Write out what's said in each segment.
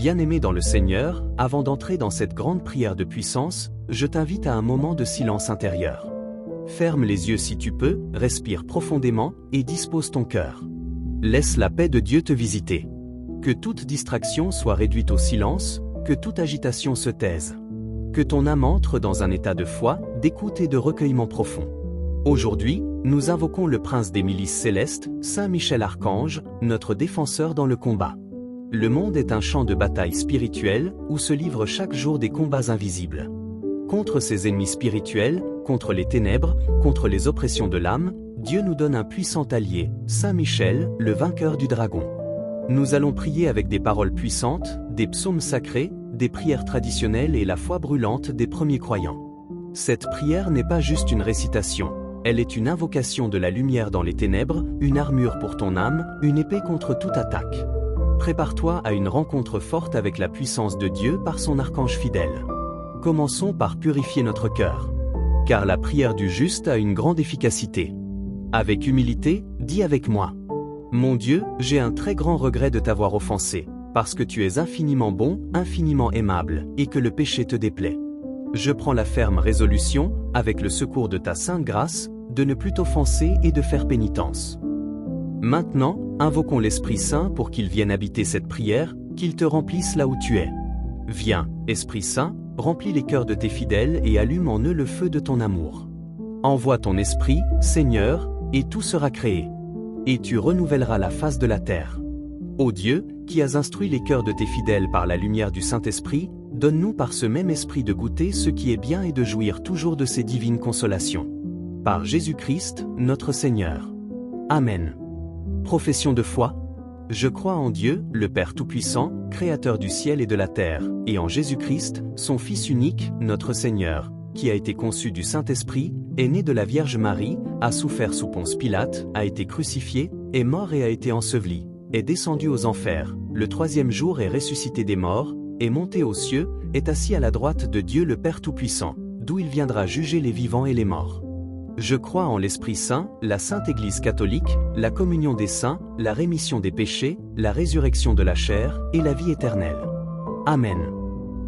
Bien-aimé dans le Seigneur, avant d'entrer dans cette grande prière de puissance, je t'invite à un moment de silence intérieur. Ferme les yeux si tu peux, respire profondément et dispose ton cœur. Laisse la paix de Dieu te visiter. Que toute distraction soit réduite au silence, que toute agitation se taise. Que ton âme entre dans un état de foi, d'écoute et de recueillement profond. Aujourd'hui, nous invoquons le prince des milices célestes, Saint Michel Archange, notre défenseur dans le combat. Le monde est un champ de bataille spirituelle où se livrent chaque jour des combats invisibles. Contre ses ennemis spirituels, contre les ténèbres, contre les oppressions de l'âme, Dieu nous donne un puissant allié, Saint Michel, le vainqueur du dragon. Nous allons prier avec des paroles puissantes, des psaumes sacrés, des prières traditionnelles et la foi brûlante des premiers croyants. Cette prière n'est pas juste une récitation, elle est une invocation de la lumière dans les ténèbres, une armure pour ton âme, une épée contre toute attaque. Prépare-toi à une rencontre forte avec la puissance de Dieu par son archange fidèle. Commençons par purifier notre cœur. Car la prière du juste a une grande efficacité. Avec humilité, dis avec moi. Mon Dieu, j'ai un très grand regret de t'avoir offensé, parce que tu es infiniment bon, infiniment aimable, et que le péché te déplaît. Je prends la ferme résolution, avec le secours de ta sainte grâce, de ne plus t'offenser et de faire pénitence. Maintenant, invoquons l'Esprit Saint pour qu'il vienne habiter cette prière, qu'il te remplisse là où tu es. Viens, Esprit Saint, remplis les cœurs de tes fidèles et allume en eux le feu de ton amour. Envoie ton Esprit, Seigneur, et tout sera créé. Et tu renouvelleras la face de la terre. Ô Dieu, qui as instruit les cœurs de tes fidèles par la lumière du Saint-Esprit, donne-nous par ce même esprit de goûter ce qui est bien et de jouir toujours de ces divines consolations. Par Jésus-Christ, notre Seigneur. Amen. Profession de foi. Je crois en Dieu, le Père Tout-Puissant, Créateur du ciel et de la terre, et en Jésus-Christ, son Fils unique, notre Seigneur, qui a été conçu du Saint-Esprit, est né de la Vierge Marie, a souffert sous Ponce Pilate, a été crucifié, est mort et a été enseveli, est descendu aux enfers, le troisième jour est ressuscité des morts, est monté aux cieux, est assis à la droite de Dieu le Père Tout-Puissant, d'où il viendra juger les vivants et les morts. Je crois en l'Esprit Saint, la Sainte Église catholique, la communion des saints, la rémission des péchés, la résurrection de la chair et la vie éternelle. Amen.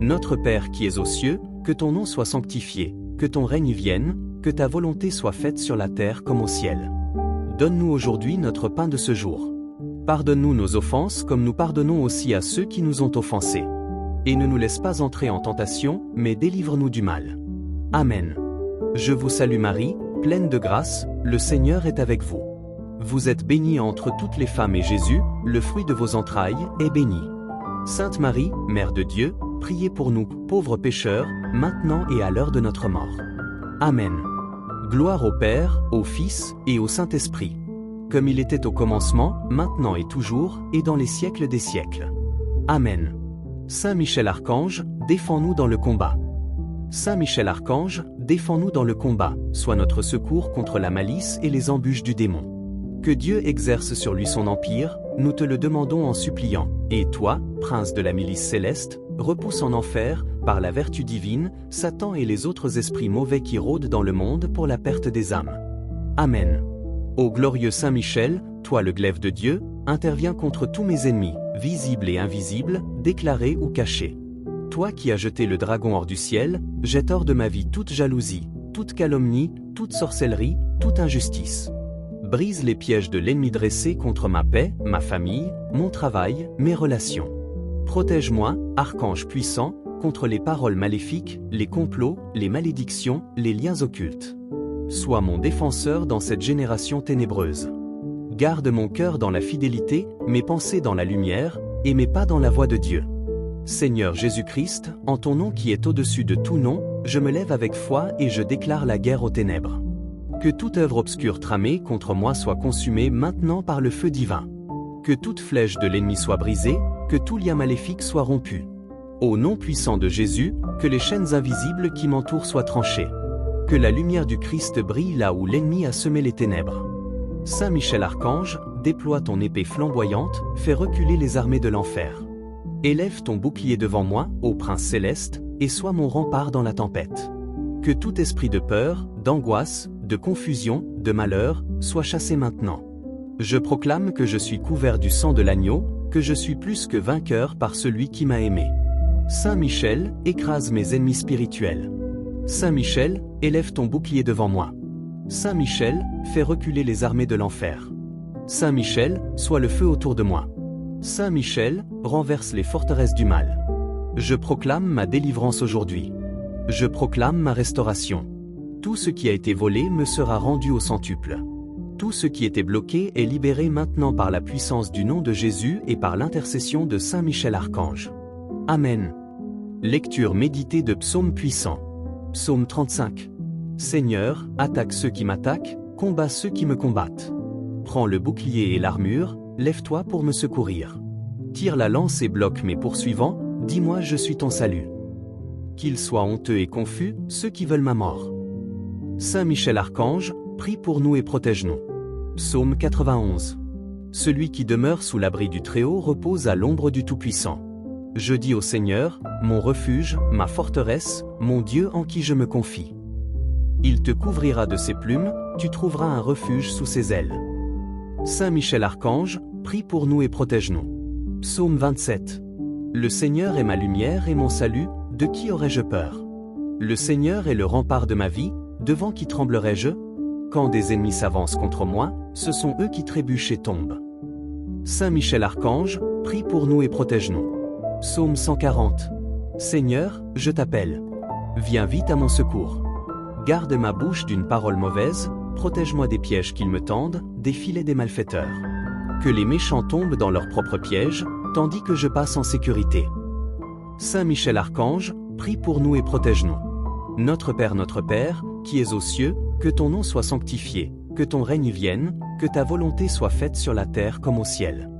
Notre Père qui es aux cieux, que ton nom soit sanctifié, que ton règne vienne, que ta volonté soit faite sur la terre comme au ciel. Donne-nous aujourd'hui notre pain de ce jour. Pardonne-nous nos offenses comme nous pardonnons aussi à ceux qui nous ont offensés. Et ne nous laisse pas entrer en tentation, mais délivre-nous du mal. Amen. Je vous salue Marie, pleine de grâce, le Seigneur est avec vous. Vous êtes bénie entre toutes les femmes et Jésus, le fruit de vos entrailles, est béni. Sainte Marie, Mère de Dieu, priez pour nous, pauvres pécheurs, maintenant et à l'heure de notre mort. Amen. Gloire au Père, au Fils et au Saint-Esprit. Comme il était au commencement, maintenant et toujours, et dans les siècles des siècles. Amen. Saint Michel Archange, défends-nous dans le combat. Saint Michel Archange, défends-nous dans le combat, sois notre secours contre la malice et les embûches du démon. Que Dieu exerce sur lui son empire, nous te le demandons en suppliant, et toi, prince de la milice céleste, repousse en enfer, par la vertu divine, Satan et les autres esprits mauvais qui rôdent dans le monde pour la perte des âmes. Amen. Ô glorieux Saint Michel, toi le glaive de Dieu, interviens contre tous mes ennemis, visibles et invisibles, déclarés ou cachés. Toi qui as jeté le dragon hors du ciel, jette hors de ma vie toute jalousie, toute calomnie, toute sorcellerie, toute injustice. Brise les pièges de l'ennemi dressé contre ma paix, ma famille, mon travail, mes relations. Protège-moi, archange puissant, contre les paroles maléfiques, les complots, les malédictions, les liens occultes. Sois mon défenseur dans cette génération ténébreuse. Garde mon cœur dans la fidélité, mes pensées dans la lumière, et mes pas dans la voie de Dieu. Seigneur Jésus-Christ, en ton nom qui est au-dessus de tout nom, je me lève avec foi et je déclare la guerre aux ténèbres. Que toute œuvre obscure tramée contre moi soit consumée maintenant par le feu divin. Que toute flèche de l'ennemi soit brisée, que tout lien maléfique soit rompu. Au nom puissant de Jésus, que les chaînes invisibles qui m'entourent soient tranchées. Que la lumière du Christ brille là où l'ennemi a semé les ténèbres. Saint Michel Archange, déploie ton épée flamboyante, fais reculer les armées de l'enfer. Élève ton bouclier devant moi, ô Prince céleste, et sois mon rempart dans la tempête. Que tout esprit de peur, d'angoisse, de confusion, de malheur, soit chassé maintenant. Je proclame que je suis couvert du sang de l'agneau, que je suis plus que vainqueur par celui qui m'a aimé. Saint Michel, écrase mes ennemis spirituels. Saint Michel, élève ton bouclier devant moi. Saint Michel, fais reculer les armées de l'enfer. Saint Michel, sois le feu autour de moi. Saint Michel, renverse les forteresses du mal. Je proclame ma délivrance aujourd'hui. Je proclame ma restauration. Tout ce qui a été volé me sera rendu au centuple. Tout ce qui était bloqué est libéré maintenant par la puissance du nom de Jésus et par l'intercession de Saint Michel Archange. Amen. Lecture méditée de Psaume puissant. Psaume 35. Seigneur, attaque ceux qui m'attaquent, combat ceux qui me combattent. Prends le bouclier et l'armure, lève-toi pour me secourir. Tire la lance et bloque mes poursuivants, dis-moi je suis ton salut. Qu'ils soient honteux et confus, ceux qui veulent ma mort. Saint Michel Archange, prie pour nous et protège-nous. Psaume 91. Celui qui demeure sous l'abri du Très-Haut repose à l'ombre du Tout-Puissant. Je dis au Seigneur, mon refuge, ma forteresse, mon Dieu en qui je me confie. Il te couvrira de ses plumes, tu trouveras un refuge sous ses ailes. Saint Michel Archange, prie pour nous et protège-nous. Psaume 27. Le Seigneur est ma lumière et mon salut, de qui aurais-je peur? Le Seigneur est le rempart de ma vie, devant qui tremblerais-je? Quand des ennemis s'avancent contre moi, ce sont eux qui trébuchent et tombent. Saint Michel Archange, prie pour nous et protège-nous. Psaume 140. Seigneur, je t'appelle. Viens vite à mon secours. Garde ma bouche d'une parole mauvaise, protège-moi des pièges qu'ils me tendent, des filets des malfaiteurs. Que les méchants tombent dans leurs propres pièges, tandis que je passe en sécurité. Saint Michel Archange, prie pour nous et protège-nous. Notre Père, qui es aux cieux, que ton nom soit sanctifié, que ton règne vienne, que ta volonté soit faite sur la terre comme au ciel.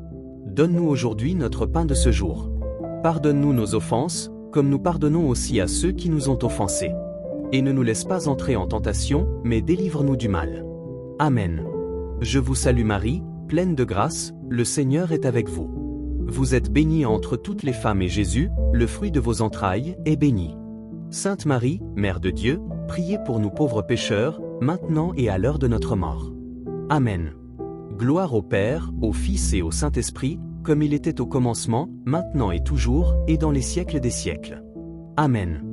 Donne-nous aujourd'hui notre pain de ce jour. Pardonne-nous nos offenses, comme nous pardonnons aussi à ceux qui nous ont offensés. Et ne nous laisse pas entrer en tentation, mais délivre-nous du mal. Amen. Je vous salue Marie, pleine de grâce, le Seigneur est avec vous. Vous êtes bénie entre toutes les femmes et Jésus, le fruit de vos entrailles, est béni. Sainte Marie, Mère de Dieu, priez pour nous pauvres pécheurs, maintenant et à l'heure de notre mort. Amen. Gloire au Père, au Fils et au Saint-Esprit, comme il était au commencement, maintenant et toujours, et dans les siècles des siècles. Amen.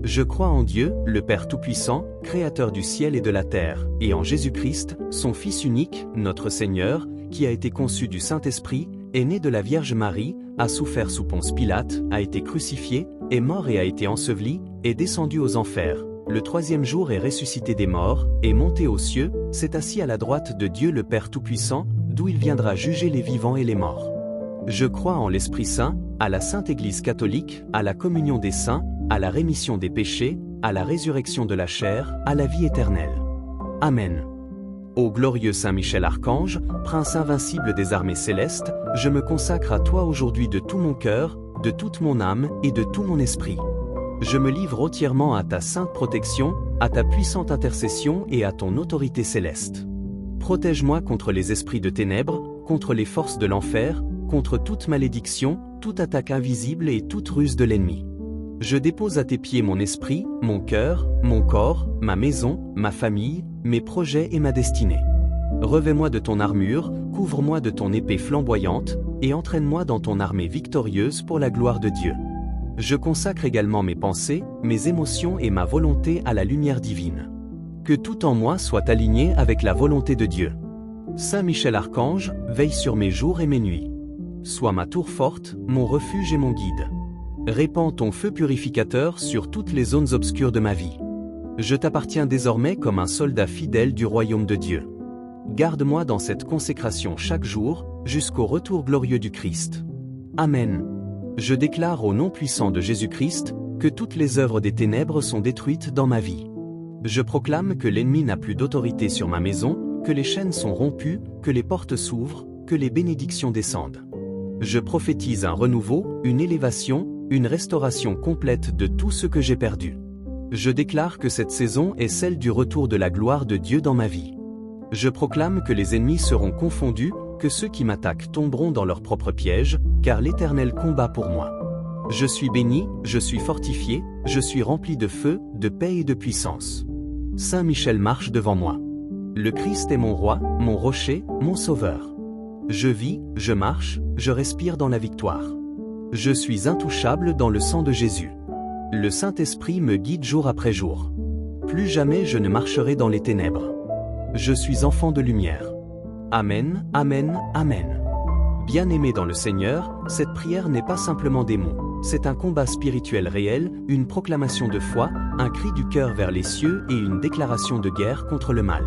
Je crois en Dieu, le Père Tout-Puissant, Créateur du ciel et de la terre, et en Jésus-Christ, son Fils unique, notre Seigneur, qui a été conçu du Saint-Esprit, est né de la Vierge Marie, a souffert sous Ponce Pilate, a été crucifié, est mort et a été enseveli, est descendu aux enfers. Le troisième jour est ressuscité des morts, est monté aux cieux, s'est assis à la droite de Dieu le Père Tout-Puissant, d'où il viendra juger les vivants et les morts. Je crois en l'Esprit Saint, à la Sainte Église catholique, à la communion des saints, à la rémission des péchés, à la résurrection de la chair, à la vie éternelle. Amen. Ô glorieux Saint Michel Archange, prince invincible des armées célestes, je me consacre à toi aujourd'hui de tout mon cœur, de toute mon âme et de tout mon esprit. Je me livre entièrement à ta sainte protection, à ta puissante intercession et à ton autorité céleste. Protège-moi contre les esprits de ténèbres, contre les forces de l'enfer, contre toute malédiction, toute attaque invisible et toute ruse de l'ennemi. Je dépose à tes pieds mon esprit, mon cœur, mon corps, ma maison, ma famille, mes projets et ma destinée. Revêt-moi de ton armure, couvre-moi de ton épée flamboyante, et entraîne-moi dans ton armée victorieuse pour la gloire de Dieu. Je consacre également mes pensées, mes émotions et ma volonté à la lumière divine. Que tout en moi soit aligné avec la volonté de Dieu. Saint Michel Archange, veille sur mes jours et mes nuits. Sois ma tour forte, mon refuge et mon guide. Répands ton feu purificateur sur toutes les zones obscures de ma vie. Je t'appartiens désormais comme un soldat fidèle du royaume de Dieu. Garde-moi dans cette consécration chaque jour, jusqu'au retour glorieux du Christ. Amen. Je déclare au nom puissant de Jésus-Christ, que toutes les œuvres des ténèbres sont détruites dans ma vie. Je proclame que l'ennemi n'a plus d'autorité sur ma maison, que les chaînes sont rompues, que les portes s'ouvrent, que les bénédictions descendent. Je prophétise un renouveau, une élévation, une restauration complète de tout ce que j'ai perdu. Je déclare que cette saison est celle du retour de la gloire de Dieu dans ma vie. Je proclame que les ennemis seront confondus, que ceux qui m'attaquent tomberont dans leurs propres pièges, car l'Éternel combat pour moi. Je suis béni, je suis fortifié, je suis rempli de feu, de paix et de puissance. Saint Michel marche devant moi. Le Christ est mon roi, mon rocher, mon sauveur. Je vis, je marche, je respire dans la victoire. Je suis intouchable dans le sang de Jésus. Le Saint-Esprit me guide jour après jour. Plus jamais je ne marcherai dans les ténèbres. Je suis enfant de lumière. Amen, amen, amen. Bien-aimé dans le Seigneur, cette prière n'est pas simplement des mots. C'est un combat spirituel réel, une proclamation de foi, un cri du cœur vers les cieux et une déclaration de guerre contre le mal.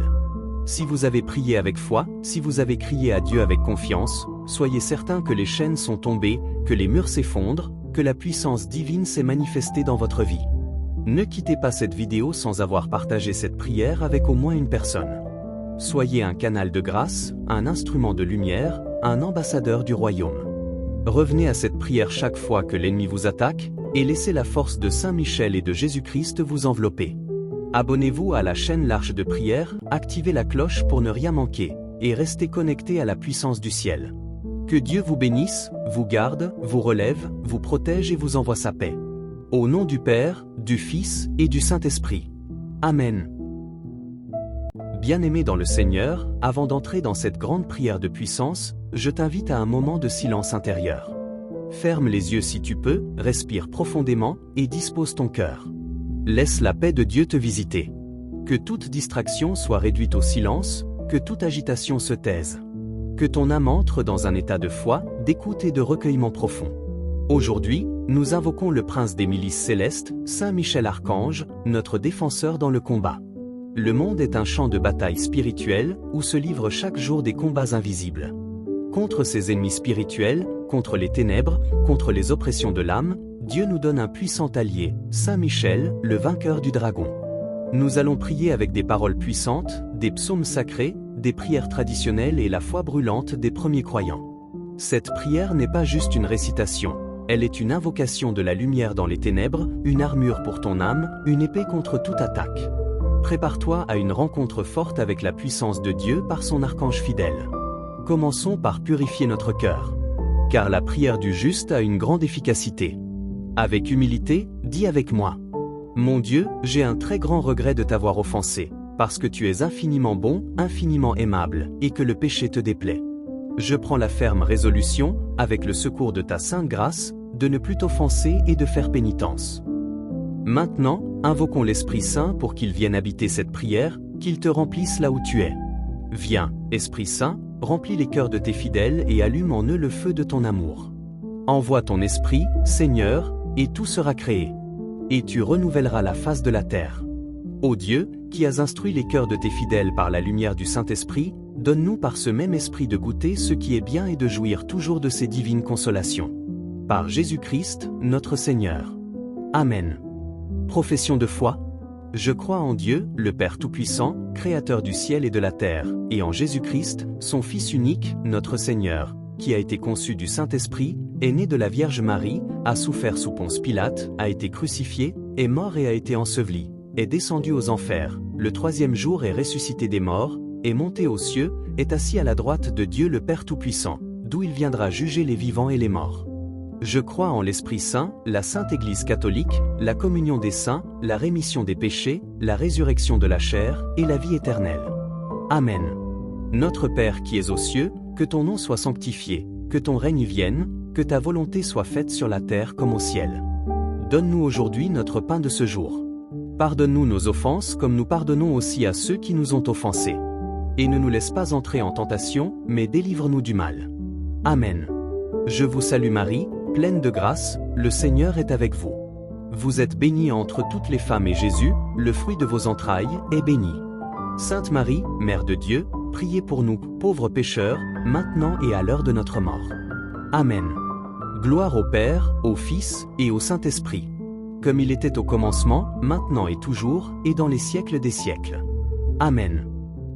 Si vous avez prié avec foi, si vous avez crié à Dieu avec confiance, soyez certain que les chaînes sont tombées, que les murs s'effondrent, que la puissance divine s'est manifestée dans votre vie. Ne quittez pas cette vidéo sans avoir partagé cette prière avec au moins une personne. Soyez un canal de grâce, un instrument de lumière, un ambassadeur du royaume. Revenez à cette prière chaque fois que l'ennemi vous attaque, et laissez la force de Saint Michel et de Jésus-Christ vous envelopper. Abonnez-vous à la chaîne L'Arche de Prière, activez la cloche pour ne rien manquer, et restez connectés à la puissance du ciel. Que Dieu vous bénisse, vous garde, vous relève, vous protège et vous envoie sa paix. Au nom du Père, du Fils et du Saint-Esprit. Amen. Bien-aimé dans le Seigneur, avant d'entrer dans cette grande prière de puissance, je t'invite à un moment de silence intérieur. Ferme les yeux si tu peux, respire profondément et dispose ton cœur. Laisse la paix de Dieu te visiter. Que toute distraction soit réduite au silence, que toute agitation se taise. Que ton âme entre dans un état de foi, d'écoute et de recueillement profond. Aujourd'hui, nous invoquons le prince des milices célestes, Saint Michel Archange, notre défenseur dans le combat. Le monde est un champ de bataille spirituelle où se livrent chaque jour des combats invisibles. Contre ses ennemis spirituels, contre les ténèbres, contre les oppressions de l'âme, Dieu nous donne un puissant allié, Saint Michel, le vainqueur du dragon. Nous allons prier avec des paroles puissantes, des psaumes sacrés, des prières traditionnelles et la foi brûlante des premiers croyants. Cette prière n'est pas juste une récitation, elle est une invocation de la lumière dans les ténèbres, une armure pour ton âme, une épée contre toute attaque. Prépare-toi à une rencontre forte avec la puissance de Dieu par son archange fidèle. Commençons par purifier notre cœur. Car la prière du juste a une grande efficacité. Avec humilité, dis avec moi. Mon Dieu, j'ai un très grand regret de t'avoir offensé, parce que tu es infiniment bon, infiniment aimable, et que le péché te déplaît. Je prends la ferme résolution, avec le secours de ta sainte grâce, de ne plus t'offenser et de faire pénitence. Maintenant, invoquons l'Esprit Saint pour qu'il vienne habiter cette prière, qu'il te remplisse là où tu es. Viens, Esprit Saint, remplis les cœurs de tes fidèles et allume en eux le feu de ton amour. Envoie ton Esprit, Seigneur, et tout sera créé. Et tu renouvelleras la face de la terre. Ô Dieu, qui as instruit les cœurs de tes fidèles par la lumière du Saint-Esprit, donne-nous par ce même esprit de goûter ce qui est bien et de jouir toujours de ces divines consolations. Par Jésus-Christ, notre Seigneur. Amen. Profession de foi. Je crois en Dieu, le Père Tout-Puissant, Créateur du ciel et de la terre, et en Jésus-Christ, son Fils unique, notre Seigneur, qui a été conçu du Saint-Esprit, est né de la Vierge Marie, a souffert sous Ponce Pilate, a été crucifié, est mort et a été enseveli, est descendu aux enfers, le troisième jour est ressuscité des morts, est monté aux cieux, est assis à la droite de Dieu le Père Tout-Puissant, d'où il viendra juger les vivants et les morts. Je crois en l'Esprit Saint, la Sainte Église catholique, la communion des saints, la rémission des péchés, la résurrection de la chair et la vie éternelle. Amen. Notre Père qui es aux cieux, que ton nom soit sanctifié, que ton règne vienne, que ta volonté soit faite sur la terre comme au ciel. Donne-nous aujourd'hui notre pain de ce jour. Pardonne-nous nos offenses comme nous pardonnons aussi à ceux qui nous ont offensés. Et ne nous laisse pas entrer en tentation, mais délivre-nous du mal. Amen. Je vous salue Marie, pleine de grâce, le Seigneur est avec vous. Vous êtes bénie entre toutes les femmes et Jésus, le fruit de vos entrailles, est béni. Sainte Marie, Mère de Dieu, priez pour nous, pauvres pécheurs, maintenant et à l'heure de notre mort. Amen. Gloire au Père, au Fils et au Saint-Esprit. Comme il était au commencement, maintenant et toujours, et dans les siècles des siècles. Amen.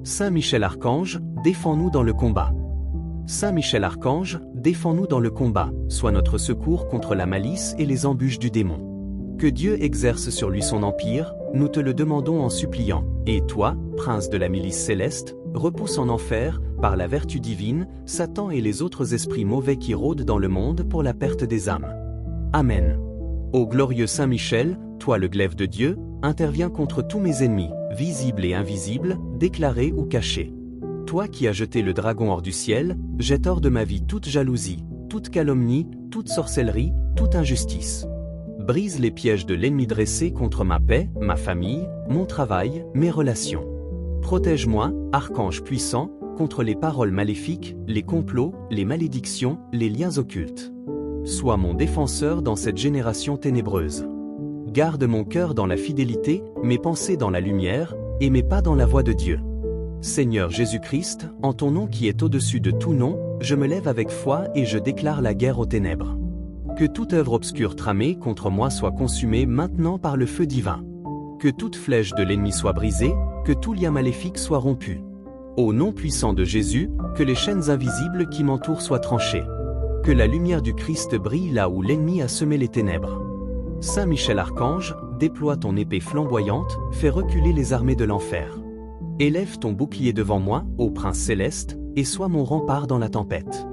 Saint Michel Archange, défends-nous dans le combat. Saint Michel Archange, défends-nous dans le combat, sois notre secours contre la malice et les embûches du démon. Que Dieu exerce sur lui son empire, nous te le demandons en suppliant, et toi, prince de la milice céleste, repousse en enfer, par la vertu divine, Satan et les autres esprits mauvais qui rôdent dans le monde pour la perte des âmes. Amen. Ô glorieux Saint Michel, toi le glaive de Dieu, interviens contre tous mes ennemis, visibles et invisibles, déclarés ou cachés. Toi qui as jeté le dragon hors du ciel, jette hors de ma vie toute jalousie, toute calomnie, toute sorcellerie, toute injustice. Brise les pièges de l'ennemi dressés contre ma paix, ma famille, mon travail, mes relations. Protège-moi, archange puissant, contre les paroles maléfiques, les complots, les malédictions, les liens occultes. Sois mon défenseur dans cette génération ténébreuse. Garde mon cœur dans la fidélité, mes pensées dans la lumière, et mes pas dans la voie de Dieu. Seigneur Jésus-Christ, en ton nom qui est au-dessus de tout nom, je me lève avec foi et je déclare la guerre aux ténèbres. Que toute œuvre obscure tramée contre moi soit consumée maintenant par le feu divin. Que toute flèche de l'ennemi soit brisée, que tout lien maléfique soit rompu. Au nom puissant de Jésus, que les chaînes invisibles qui m'entourent soient tranchées. Que la lumière du Christ brille là où l'ennemi a semé les ténèbres. Saint Michel Archange, déploie ton épée flamboyante, fais reculer les armées de l'enfer. Élève ton bouclier devant moi, ô Prince céleste, et sois mon rempart dans la tempête.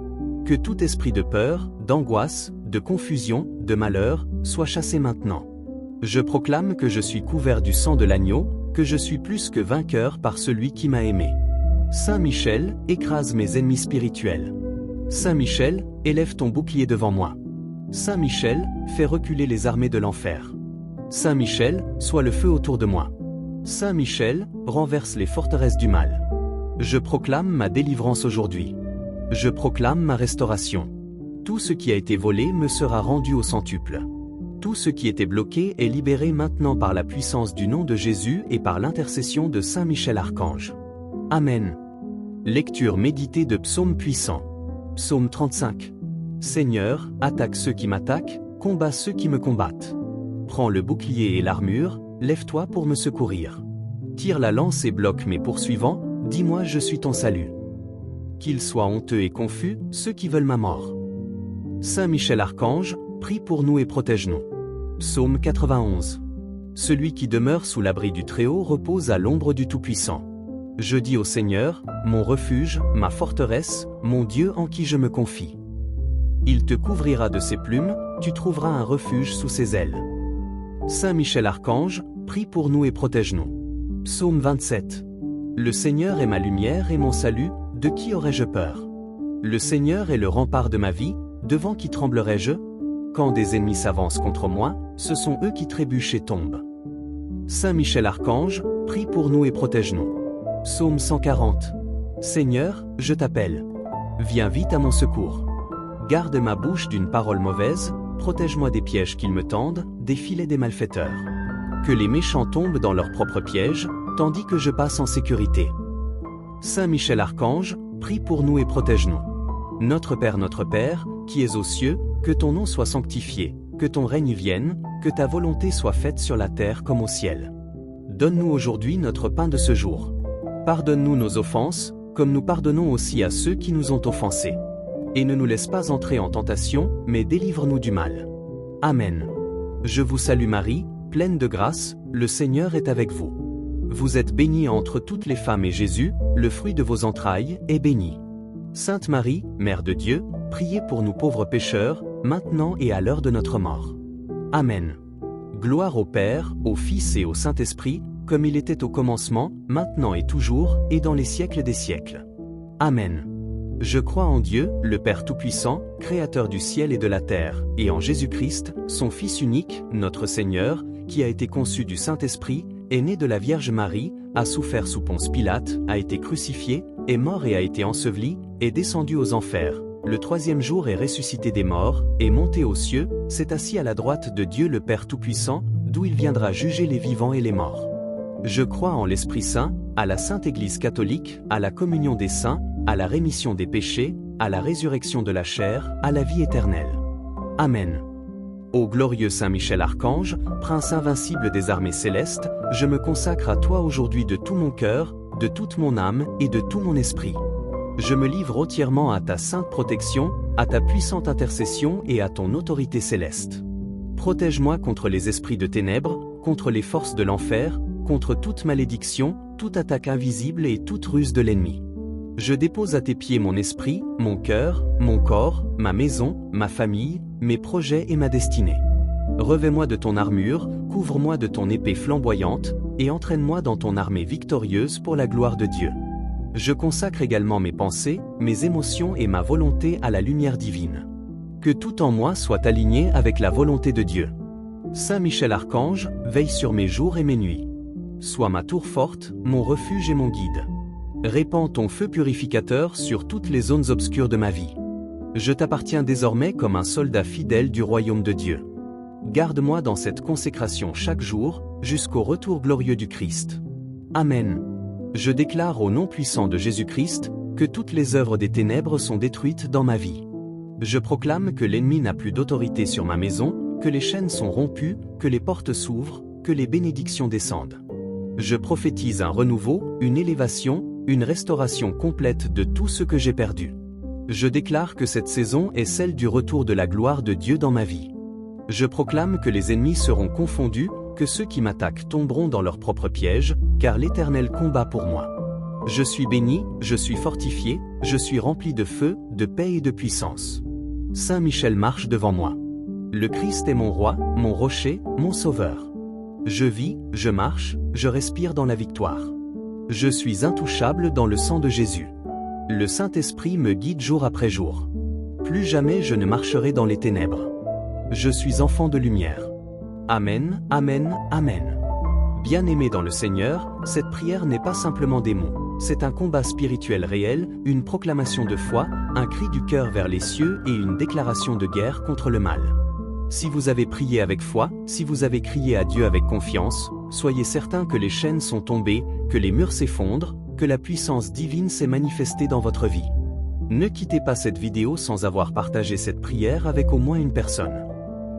Que tout esprit de peur, d'angoisse, de confusion, de malheur, soit chassé maintenant. Je proclame que je suis couvert du sang de l'agneau, que je suis plus que vainqueur par celui qui m'a aimé. Saint Michel, écrase mes ennemis spirituels. Saint Michel, élève ton bouclier devant moi. Saint Michel, fais reculer les armées de l'enfer. Saint Michel, sois le feu autour de moi. Saint Michel, renverse les forteresses du mal. Je proclame ma délivrance aujourd'hui. Je proclame ma restauration. Tout ce qui a été volé me sera rendu au centuple. Tout ce qui était bloqué est libéré maintenant par la puissance du nom de Jésus et par l'intercession de Saint Michel Archange. Amen. Lecture méditée de psaumes puissants. Psaume 35. Seigneur, attaque ceux qui m'attaquent, combat ceux qui me combattent. Prends le bouclier et l'armure, lève-toi pour me secourir. Tire la lance et bloque mes poursuivants, dis-moi je suis ton salut. Qu'ils soient honteux et confus, ceux qui veulent ma mort. Saint Michel Archange, prie pour nous et protège-nous. Psaume 91. Celui qui demeure sous l'abri du Très-Haut repose à l'ombre du Tout-Puissant. Je dis au Seigneur, mon refuge, ma forteresse, mon Dieu en qui je me confie. Il te couvrira de ses plumes, tu trouveras un refuge sous ses ailes. Saint Michel Archange, prie pour nous et protège-nous. Psaume 27. Le Seigneur est ma lumière et mon salut, de qui aurais-je peur? Le Seigneur est le rempart de ma vie, devant qui tremblerais-je? Quand des ennemis s'avancent contre moi, ce sont eux qui trébuchent et tombent. Saint Michel Archange, prie pour nous et protège-nous. Psaume 140. Seigneur, je t'appelle. Viens vite à mon secours. Garde ma bouche d'une parole mauvaise, protège-moi des pièges qu'ils me tendent, des filets des malfaiteurs. Que les méchants tombent dans leurs propres pièges, tandis que je passe en sécurité. Saint Michel Archange, prie pour nous et protège-nous. Notre Père, qui es aux cieux, que ton nom soit sanctifié, que ton règne vienne, que ta volonté soit faite sur la terre comme au ciel. Donne-nous aujourd'hui notre pain de ce jour. Pardonne-nous nos offenses, comme nous pardonnons aussi à ceux qui nous ont offensés. Et ne nous laisse pas entrer en tentation, mais délivre-nous du mal. Amen. Je vous salue Marie, pleine de grâce, le Seigneur est avec vous. Vous êtes bénie entre toutes les femmes et Jésus, le fruit de vos entrailles, est béni. Sainte Marie, Mère de Dieu, priez pour nous pauvres pécheurs, maintenant et à l'heure de notre mort. Amen. Gloire au Père, au Fils et au Saint-Esprit, comme il était au commencement, maintenant et toujours, et dans les siècles des siècles. Amen. Je crois en Dieu, le Père Tout-Puissant, Créateur du ciel et de la terre, et en Jésus-Christ, son Fils unique, notre Seigneur, qui a été conçu du Saint-Esprit, est né de la Vierge Marie, a souffert sous Ponce Pilate, a été crucifié, est mort et a été enseveli, est descendu aux enfers. Le troisième jour est ressuscité des morts, est monté aux cieux, s'est assis à la droite de Dieu le Père Tout-Puissant, d'où il viendra juger les vivants et les morts. Je crois en l'Esprit Saint, à la Sainte Église catholique, à la communion des saints, à la rémission des péchés, à la résurrection de la chair, à la vie éternelle. Amen. Ô glorieux Saint Michel Archange, Prince invincible des armées célestes, je me consacre à toi aujourd'hui de tout mon cœur, de toute mon âme et de tout mon esprit. Je me livre entièrement à ta sainte protection, à ta puissante intercession et à ton autorité céleste. Protège-moi contre les esprits de ténèbres, contre les forces de l'enfer, contre toute malédiction, toute attaque invisible et toute ruse de l'ennemi. Je dépose à tes pieds mon esprit, mon cœur, mon corps, ma maison, ma famille, mes projets et ma destinée. Revêt-moi de ton armure, couvre-moi de ton épée flamboyante, et entraîne-moi dans ton armée victorieuse pour la gloire de Dieu. Je consacre également mes pensées, mes émotions et ma volonté à la lumière divine. Que tout en moi soit aligné avec la volonté de Dieu. Saint Michel Archange, veille sur mes jours et mes nuits. Sois ma tour forte, mon refuge et mon guide. Répands ton feu purificateur sur toutes les zones obscures de ma vie. Je t'appartiens désormais comme un soldat fidèle du royaume de Dieu. Garde-moi dans cette consécration chaque jour, jusqu'au retour glorieux du Christ. Amen. Je déclare au nom puissant de Jésus-Christ, que toutes les œuvres des ténèbres sont détruites dans ma vie. Je proclame que l'ennemi n'a plus d'autorité sur ma maison, que les chaînes sont rompues, que les portes s'ouvrent, que les bénédictions descendent. Je prophétise un renouveau, une élévation, une restauration complète de tout ce que j'ai perdu. Je déclare que cette saison est celle du retour de la gloire de Dieu dans ma vie. Je proclame que les ennemis seront confondus, que ceux qui m'attaquent tomberont dans leur propre piège, car l'Éternel combat pour moi. Je suis béni, je suis fortifié, je suis rempli de feu, de paix et de puissance. Saint Michel marche devant moi. Le Christ est mon roi, mon rocher, mon sauveur. Je vis, je marche, je respire dans la victoire. Je suis intouchable dans le sang de Jésus. Le Saint-Esprit me guide jour après jour. Plus jamais je ne marcherai dans les ténèbres. Je suis enfant de lumière. Amen, amen, amen. Bien-aimé dans le Seigneur, cette prière n'est pas simplement des mots. C'est un combat spirituel réel, une proclamation de foi, un cri du cœur vers les cieux et une déclaration de guerre contre le mal. Si vous avez prié avec foi, si vous avez crié à Dieu avec confiance, soyez certain que les chaînes sont tombées, que les murs s'effondrent, que la puissance divine s'est manifestée dans votre vie. Ne quittez pas cette vidéo sans avoir partagé cette prière avec au moins une personne.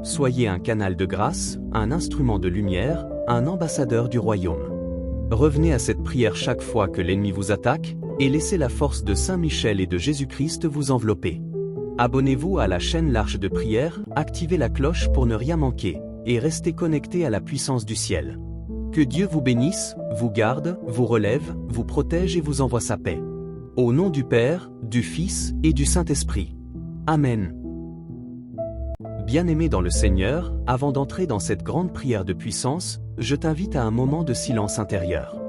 Soyez un canal de grâce, un instrument de lumière, un ambassadeur du royaume. Revenez à cette prière chaque fois que l'ennemi vous attaque, et laissez la force de Saint Michel et de Jésus-Christ vous envelopper. Abonnez-vous à la chaîne L'Arche de Prière, activez la cloche pour ne rien manquer, et restez connectés à la puissance du ciel. Que Dieu vous bénisse, vous garde, vous relève, vous protège et vous envoie sa paix. Au nom du Père, du Fils et du Saint-Esprit. Amen. Bien-aimé dans le Seigneur, avant d'entrer dans cette grande prière de puissance, je t'invite à un moment de silence intérieur.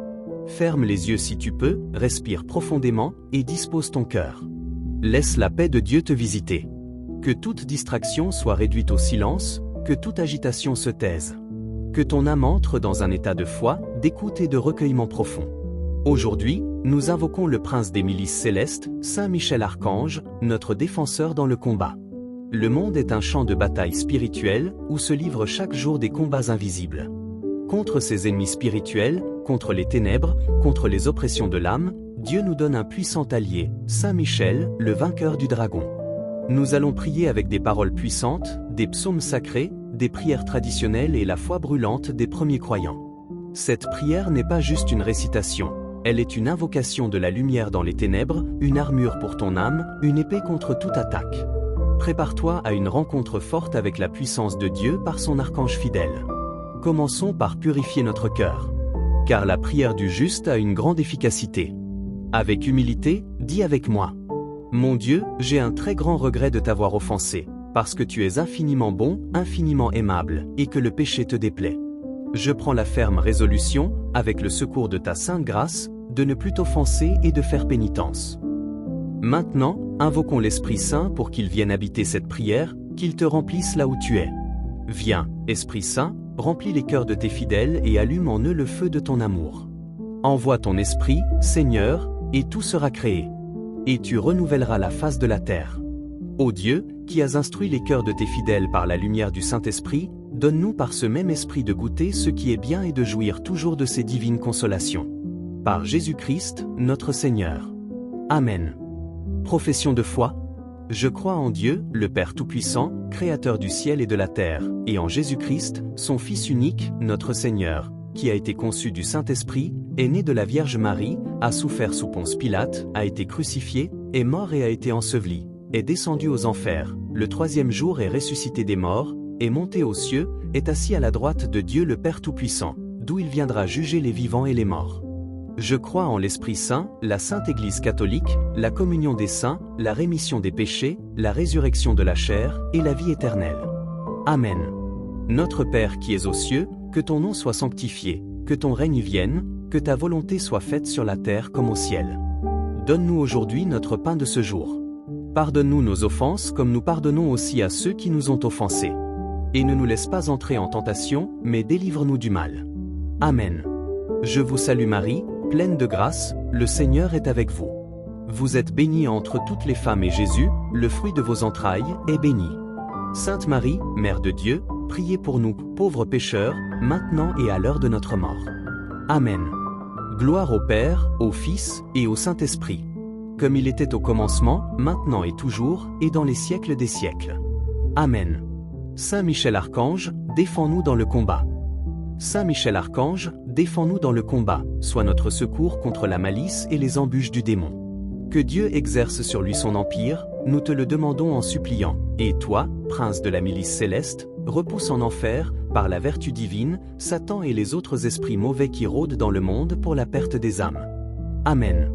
Ferme les yeux si tu peux, respire profondément et dispose ton cœur. Laisse la paix de Dieu te visiter. Que toute distraction soit réduite au silence, que toute agitation se taise. Que ton âme entre dans un état de foi, d'écoute et de recueillement profond. Aujourd'hui, nous invoquons le prince des milices célestes, Saint Michel Archange, notre défenseur dans le combat. Le monde est un champ de bataille spirituelle où se livrent chaque jour des combats invisibles. Contre ses ennemis spirituels, contre les ténèbres, contre les oppressions de l'âme, Dieu nous donne un puissant allié, Saint Michel, le vainqueur du dragon. Nous allons prier avec des paroles puissantes, des psaumes sacrés, des prières traditionnelles et la foi brûlante des premiers croyants. Cette prière n'est pas juste une récitation, elle est une invocation de la lumière dans les ténèbres, une armure pour ton âme, une épée contre toute attaque. Prépare-toi à une rencontre forte avec la puissance de Dieu par son archange fidèle. Commençons par purifier notre cœur. Car la prière du juste a une grande efficacité. Avec humilité, dis avec moi. Mon Dieu, j'ai un très grand regret de t'avoir offensé, parce que tu es infiniment bon, infiniment aimable, et que le péché te déplaît. Je prends la ferme résolution, avec le secours de ta sainte grâce, de ne plus t'offenser et de faire pénitence. Maintenant, invoquons l'Esprit Saint pour qu'il vienne habiter cette prière, qu'il te remplisse là où tu es. Viens, Esprit Saint, remplis les cœurs de tes fidèles et allume en eux le feu de ton amour. Envoie ton Esprit, Seigneur, et tout sera créé. Et tu renouvelleras la face de la terre. Ô Dieu, qui as instruit les cœurs de tes fidèles par la lumière du Saint-Esprit, donne-nous par ce même esprit de goûter ce qui est bien et de jouir toujours de ces divines consolations. Par Jésus-Christ, notre Seigneur. Amen. Profession de foi. Je crois en Dieu, le Père Tout-Puissant, Créateur du ciel et de la terre, et en Jésus-Christ, son Fils unique, notre Seigneur, qui a été conçu du Saint-Esprit, est né de la Vierge Marie, a souffert sous Ponce Pilate, a été crucifié, est mort et a été enseveli, est descendu aux enfers, le troisième jour est ressuscité des morts, est monté aux cieux, est assis à la droite de Dieu le Père Tout-Puissant, d'où il viendra juger les vivants et les morts. Je crois en l'Esprit Saint, la Sainte Église catholique, la communion des saints, la rémission des péchés, la résurrection de la chair et la vie éternelle. Amen. Notre Père qui es aux cieux, que ton nom soit sanctifié, que ton règne vienne, que ta volonté soit faite sur la terre comme au ciel. Donne-nous aujourd'hui notre pain de ce jour. Pardonne-nous nos offenses comme nous pardonnons aussi à ceux qui nous ont offensés. Et ne nous laisse pas entrer en tentation, mais délivre-nous du mal. Amen. Je vous salue Marie, pleine de grâce, le Seigneur est avec vous. Vous êtes bénie entre toutes les femmes et Jésus, le fruit de vos entrailles, est béni. Sainte Marie, Mère de Dieu, priez pour nous, pauvres pécheurs, maintenant et à l'heure de notre mort. Amen. Gloire au Père, au Fils et au Saint-Esprit. Comme il était au commencement, maintenant et toujours, et dans les siècles des siècles. Amen. Saint Michel Archange, défends-nous dans le combat. Saint Michel Archange, défends-nous dans le combat, sois notre secours contre la malice et les embûches du démon. Que Dieu exerce sur lui son empire, nous te le demandons en suppliant. Et toi, prince de la milice céleste, repousse en enfer, par la vertu divine, Satan et les autres esprits mauvais qui rôdent dans le monde pour la perte des âmes. Amen.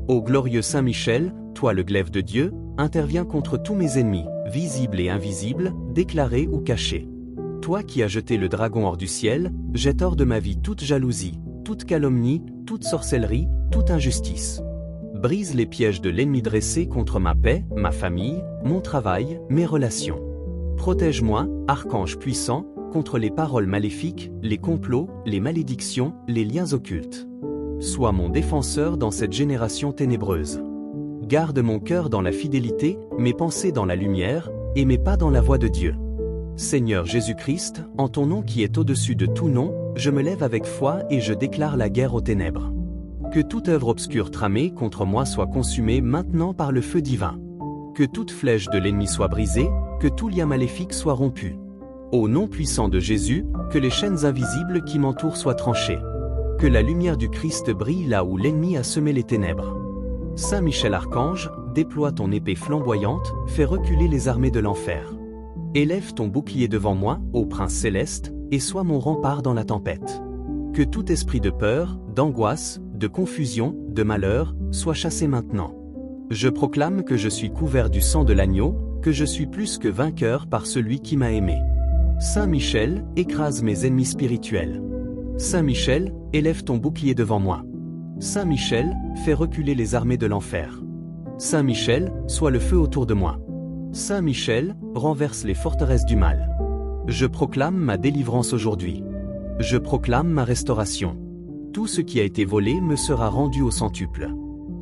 Ô glorieux Saint Michel, toi le glaive de Dieu, interviens contre tous mes ennemis, visibles et invisibles, déclarés ou cachés. Toi qui as jeté le dragon hors du ciel, jette hors de ma vie toute jalousie, toute calomnie, toute sorcellerie, toute injustice. Brise les pièges de l'ennemi dressés contre ma paix, ma famille, mon travail, mes relations. Protège-moi, archange puissant, contre les paroles maléfiques, les complots, les malédictions, les liens occultes. Sois mon défenseur dans cette génération ténébreuse. Garde mon cœur dans la fidélité, mes pensées dans la lumière, et mes pas dans la voie de Dieu. Seigneur Jésus-Christ, en ton nom qui est au-dessus de tout nom, je me lève avec foi et je déclare la guerre aux ténèbres. Que toute œuvre obscure tramée contre moi soit consumée maintenant par le feu divin. Que toute flèche de l'ennemi soit brisée, que tout lien maléfique soit rompu. Au nom puissant de Jésus, que les chaînes invisibles qui m'entourent soient tranchées. Que la lumière du Christ brille là où l'ennemi a semé les ténèbres. Saint Michel Archange, déploie ton épée flamboyante, fais reculer les armées de l'enfer. Élève ton bouclier devant moi, ô Prince céleste, et sois mon rempart dans la tempête. Que tout esprit de peur, d'angoisse, de confusion, de malheur, soit chassé maintenant. Je proclame que je suis couvert du sang de l'agneau, que je suis plus que vainqueur par celui qui m'a aimé. Saint Michel, écrase mes ennemis spirituels. Saint Michel, élève ton bouclier devant moi. Saint Michel, fais reculer les armées de l'enfer. Saint Michel, sois le feu autour de moi. Saint Michel, renverse les forteresses du mal. Je proclame ma délivrance aujourd'hui. Je proclame ma restauration. Tout ce qui a été volé me sera rendu au centuple.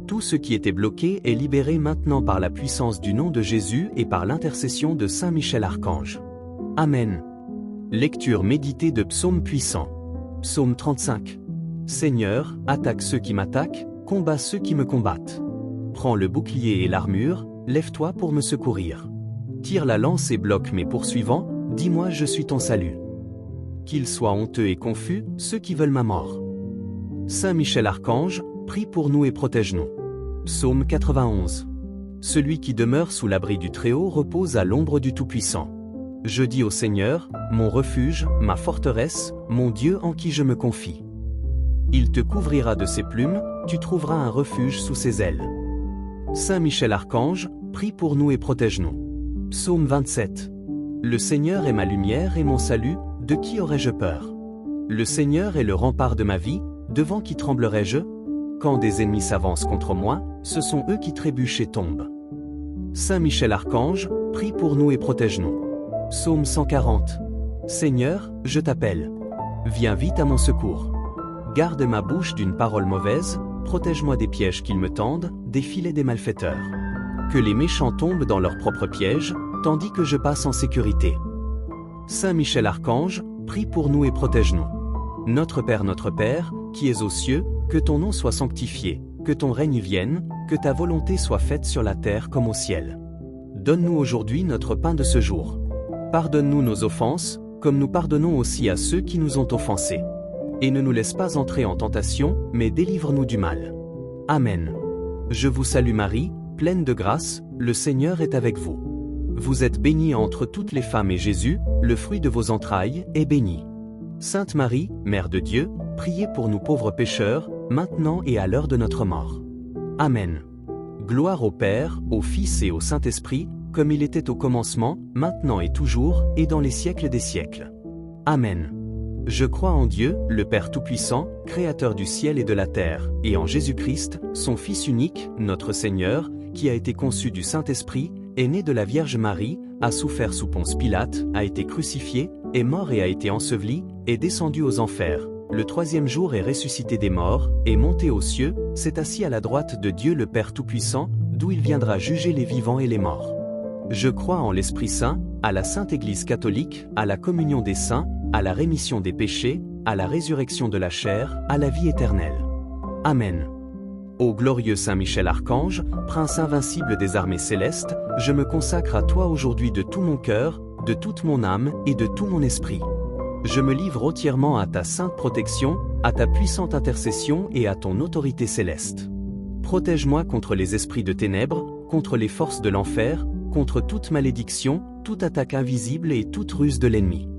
Tout ce qui était bloqué est libéré maintenant par la puissance du nom de Jésus et par l'intercession de Saint Michel Archange. Amen. Lecture méditée de Psaume puissant. Psaume 35. Seigneur, attaque ceux qui m'attaquent, combat ceux qui me combattent. Prends le bouclier et l'armure, lève-toi pour me secourir. Tire la lance et bloque mes poursuivants, dis-moi je suis ton salut. Qu'ils soient honteux et confus, ceux qui veulent ma mort. Saint Michel Archange, prie pour nous et protège-nous. Psaume 91. Celui qui demeure sous l'abri du Très-Haut repose à l'ombre du Tout-Puissant. Je dis au Seigneur, mon refuge, ma forteresse, mon Dieu en qui je me confie. Il te couvrira de ses plumes, tu trouveras un refuge sous ses ailes. Saint Michel Archange, prie pour nous et protège-nous. Psaume 27. Le Seigneur est ma lumière et mon salut, de qui aurais-je peur? Le Seigneur est le rempart de ma vie, devant qui tremblerais-je? Quand des ennemis s'avancent contre moi, ce sont eux qui trébuchent et tombent. Saint Michel Archange, prie pour nous et protège-nous. Psaume 140. Seigneur, je t'appelle. Viens vite à mon secours. Garde ma bouche d'une parole mauvaise, protège-moi des pièges qu'ils me tendent, des filets des malfaiteurs. Que les méchants tombent dans leurs propres pièges, tandis que je passe en sécurité. Saint Michel Archange, prie pour nous et protège-nous. Notre Père, qui es aux cieux, que ton nom soit sanctifié, que ton règne vienne, que ta volonté soit faite sur la terre comme au ciel. Donne-nous aujourd'hui notre pain de ce jour. Pardonne-nous nos offenses, comme nous pardonnons aussi à ceux qui nous ont offensés. Et ne nous laisse pas entrer en tentation, mais délivre-nous du mal. Amen. Je vous salue Marie, pleine de grâce, le Seigneur est avec vous. Vous êtes bénie entre toutes les femmes et Jésus, le fruit de vos entrailles, est béni. Sainte Marie, Mère de Dieu, priez pour nous pauvres pécheurs, maintenant et à l'heure de notre mort. Amen. Gloire au Père, au Fils et au Saint-Esprit, comme il était au commencement, maintenant et toujours, et dans les siècles des siècles. Amen. Je crois en Dieu, le Père Tout-Puissant, Créateur du ciel et de la terre, et en Jésus-Christ, son Fils unique, notre Seigneur, qui a été conçu du Saint-Esprit, est né de la Vierge Marie, a souffert sous Ponce Pilate, a été crucifié, est mort et a été enseveli, est descendu aux enfers. Le troisième jour est ressuscité des morts, est monté aux cieux, s'est assis à la droite de Dieu le Père Tout-Puissant, d'où il viendra juger les vivants et les morts. Je crois en l'Esprit Saint, à la Sainte Église catholique, à la communion des saints, à la rémission des péchés, à la résurrection de la chair, à la vie éternelle. Amen. Ô glorieux Saint Michel Archange, prince invincible des armées célestes, je me consacre à toi aujourd'hui de tout mon cœur, de toute mon âme et de tout mon esprit. Je me livre entièrement à ta sainte protection, à ta puissante intercession et à ton autorité céleste. Protège-moi contre les esprits de ténèbres, contre les forces de l'enfer, contre toute malédiction, toute attaque invisible et toute ruse de l'ennemi.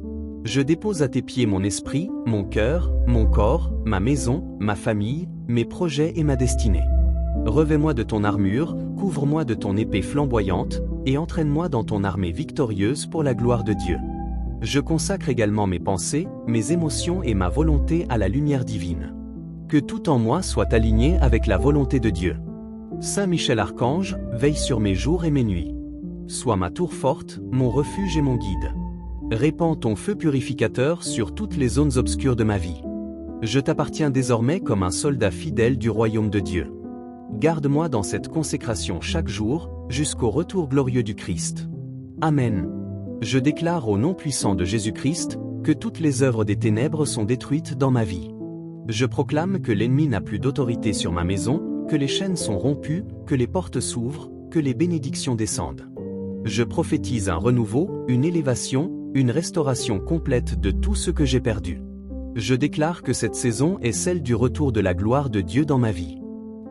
Je dépose à tes pieds mon esprit, mon cœur, mon corps, ma maison, ma famille, mes projets et ma destinée. Revêt-moi de ton armure, couvre-moi de ton épée flamboyante, et entraîne-moi dans ton armée victorieuse pour la gloire de Dieu. Je consacre également mes pensées, mes émotions et ma volonté à la lumière divine. Que tout en moi soit aligné avec la volonté de Dieu. Saint Michel Archange, veille sur mes jours et mes nuits. Sois ma tour forte, mon refuge et mon guide. Répands ton feu purificateur sur toutes les zones obscures de ma vie. Je t'appartiens désormais comme un soldat fidèle du royaume de Dieu. Garde-moi dans cette consécration chaque jour, jusqu'au retour glorieux du Christ. Amen. Je déclare au nom puissant de Jésus-Christ, que toutes les œuvres des ténèbres sont détruites dans ma vie. Je proclame que l'ennemi n'a plus d'autorité sur ma maison, que les chaînes sont rompues, que les portes s'ouvrent, que les bénédictions descendent. Je prophétise un renouveau, une élévation, une restauration complète de tout ce que j'ai perdu. Je déclare que cette saison est celle du retour de la gloire de Dieu dans ma vie.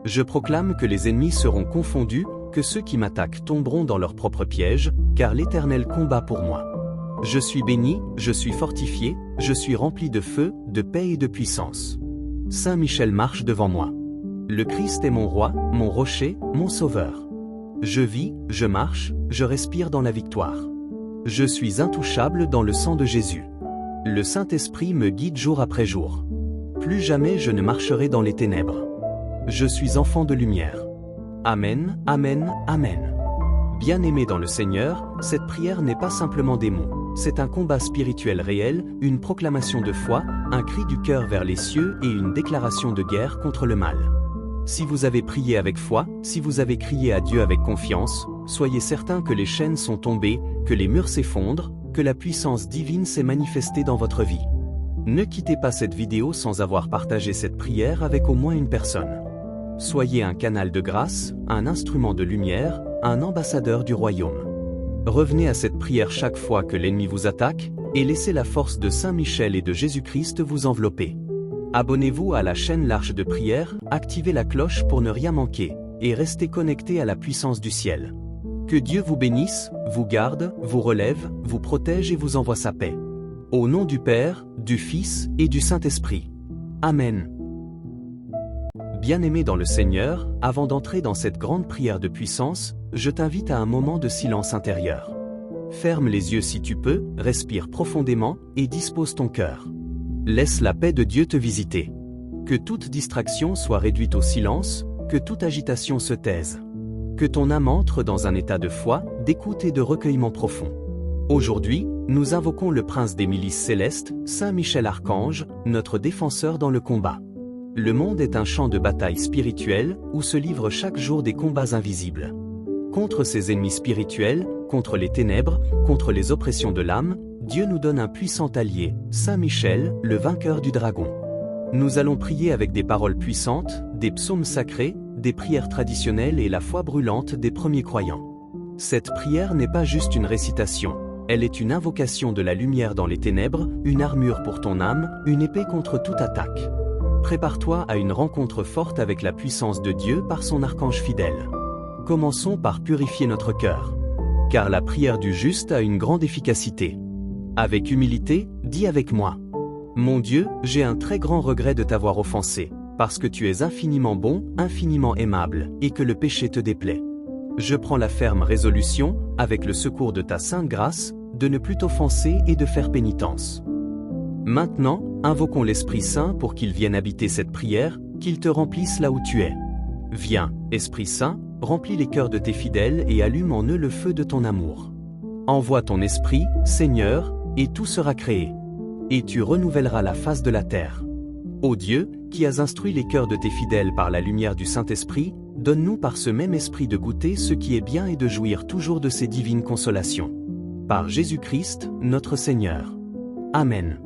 Je proclame que les ennemis seront confondus, que ceux qui m'attaquent tomberont dans leur propre piège, car l'Éternel combat pour moi. Je suis béni, je suis fortifié, je suis rempli de feu, de paix et de puissance. Saint Michel marche devant moi. Le Christ est mon roi, mon rocher, mon sauveur. Je vis, je marche, je respire dans la victoire. Je suis intouchable dans le sang de Jésus. Le Saint-Esprit me guide jour après jour. Plus jamais je ne marcherai dans les ténèbres. Je suis enfant de lumière. Amen, amen, amen. Bien-aimé dans le Seigneur, cette prière n'est pas simplement des mots. C'est un combat spirituel réel, une proclamation de foi, un cri du cœur vers les cieux et une déclaration de guerre contre le mal. Si vous avez prié avec foi, si vous avez crié à Dieu avec confiance, soyez certains que les chaînes sont tombées, que les murs s'effondrent, que la puissance divine s'est manifestée dans votre vie. Ne quittez pas cette vidéo sans avoir partagé cette prière avec au moins une personne. Soyez un canal de grâce, un instrument de lumière, un ambassadeur du royaume. Revenez à cette prière chaque fois que l'ennemi vous attaque, et laissez la force de Saint Michel et de Jésus-Christ vous envelopper. Abonnez-vous à la chaîne L'Arche de Prière, activez la cloche pour ne rien manquer, et restez connectés à la puissance du ciel. Que Dieu vous bénisse, vous garde, vous relève, vous protège et vous envoie sa paix. Au nom du Père, du Fils et du Saint-Esprit. Amen. Bien-aimé dans le Seigneur, avant d'entrer dans cette grande prière de puissance, je t'invite à un moment de silence intérieur. Ferme les yeux si tu peux, respire profondément et dispose ton cœur. Laisse la paix de Dieu te visiter. Que toute distraction soit réduite au silence, que toute agitation se taise. Que ton âme entre dans un état de foi, d'écoute et de recueillement profond. Aujourd'hui, nous invoquons le prince des milices célestes, Saint Michel Archange, notre défenseur dans le combat. Le monde est un champ de bataille spirituelle, où se livrent chaque jour des combats invisibles. Contre ses ennemis spirituels, contre les ténèbres, contre les oppressions de l'âme, Dieu nous donne un puissant allié, Saint Michel, le vainqueur du dragon. Nous allons prier avec des paroles puissantes, des psaumes sacrés, des prières traditionnelles et la foi brûlante des premiers croyants. Cette prière n'est pas juste une récitation, elle est une invocation de la lumière dans les ténèbres, une armure pour ton âme, une épée contre toute attaque. Prépare-toi à une rencontre forte avec la puissance de Dieu par son archange fidèle. Commençons par purifier notre cœur. Car la prière du juste a une grande efficacité. Avec humilité, dis avec moi. Mon Dieu, j'ai un très grand regret de t'avoir offensé, parce que tu es infiniment bon, infiniment aimable, et que le péché te déplaît. Je prends la ferme résolution, avec le secours de ta sainte grâce, de ne plus t'offenser et de faire pénitence. Maintenant, invoquons l'Esprit Saint pour qu'il vienne habiter cette prière, qu'il te remplisse là où tu es. Viens, Esprit Saint, remplis les cœurs de tes fidèles et allume en eux le feu de ton amour. Envoie ton Esprit, Seigneur, et tout sera créé. Et tu renouvelleras la face de la terre. Ô Dieu, qui as instruit les cœurs de tes fidèles par la lumière du Saint-Esprit, donne-nous par ce même esprit de goûter ce qui est bien et de jouir toujours de ces divines consolations. Par Jésus-Christ, notre Seigneur. Amen.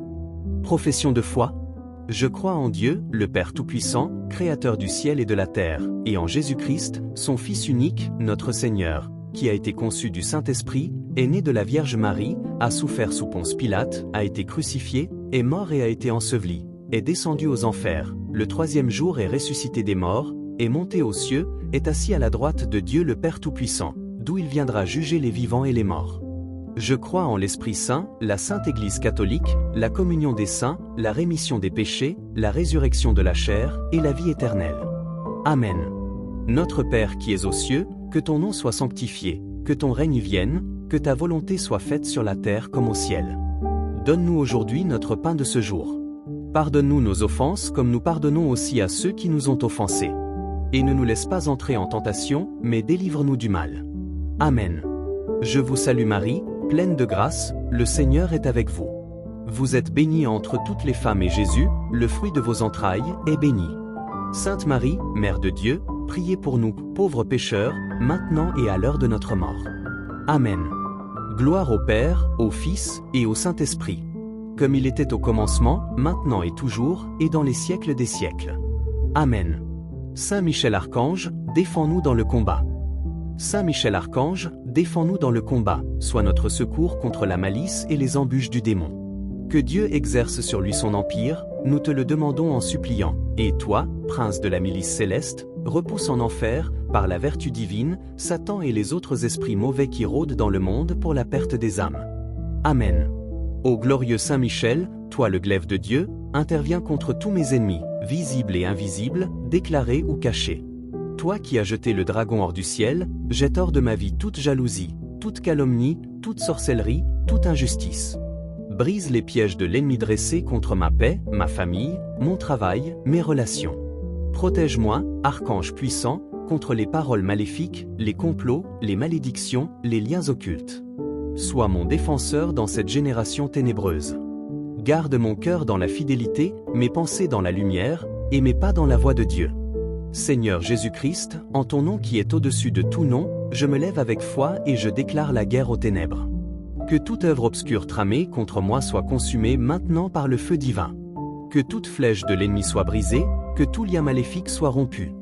Profession de foi. Je crois en Dieu, le Père Tout-Puissant, Créateur du ciel et de la terre, et en Jésus-Christ, son Fils unique, notre Seigneur, qui a été conçu du Saint-Esprit, est né de la Vierge Marie, a souffert sous Ponce Pilate, a été crucifié, est mort et a été enseveli, est descendu aux enfers, le troisième jour est ressuscité des morts, est monté aux cieux, est assis à la droite de Dieu le Père Tout-Puissant, d'où il viendra juger les vivants et les morts. Je crois en l'Esprit Saint, la Sainte Église catholique, la communion des saints, la rémission des péchés, la résurrection de la chair et la vie éternelle. Amen. Notre Père qui es aux cieux, que ton nom soit sanctifié, que ton règne vienne, que ta volonté soit faite sur la terre comme au ciel. Donne-nous aujourd'hui notre pain de ce jour. Pardonne-nous nos offenses comme nous pardonnons aussi à ceux qui nous ont offensés. Et ne nous laisse pas entrer en tentation, mais délivre-nous du mal. Amen. Je vous salue Marie, pleine de grâce, le Seigneur est avec vous. Vous êtes bénie entre toutes les femmes et Jésus, le fruit de vos entrailles, est béni. Sainte Marie, Mère de Dieu, priez pour nous, pauvres pécheurs, maintenant et à l'heure de notre mort. Amen. Gloire au Père, au Fils et au Saint-Esprit. Comme il était au commencement, maintenant et toujours, et dans les siècles des siècles. Amen. Saint Michel Archange, défends-nous dans le combat. Saint Michel Archange, défends-nous dans le combat, sois notre secours contre la malice et les embûches du démon. Que Dieu exerce sur lui son empire, nous te le demandons en suppliant, et toi, prince de la milice céleste, repousse en enfer, par la vertu divine, Satan et les autres esprits mauvais qui rôdent dans le monde pour la perte des âmes. Amen. Ô glorieux Saint Michel, toi le glaive de Dieu, interviens contre tous mes ennemis, visibles et invisibles, déclarés ou cachés. Toi qui as jeté le dragon hors du ciel, jette hors de ma vie toute jalousie, toute calomnie, toute sorcellerie, toute injustice. Brise les pièges de l'ennemi dressé contre ma paix, ma famille, mon travail, mes relations. Protège-moi, archange puissant, contre les paroles maléfiques, les complots, les malédictions, les liens occultes. Sois mon défenseur dans cette génération ténébreuse. Garde mon cœur dans la fidélité, mes pensées dans la lumière, et mes pas dans la voie de Dieu. Seigneur Jésus-Christ, en ton nom qui est au-dessus de tout nom, je me lève avec foi et je déclare la guerre aux ténèbres. Que toute œuvre obscure tramée contre moi soit consumée maintenant par le feu divin. Que toute flèche de l'ennemi soit brisée, que tout lien maléfique soit rompu.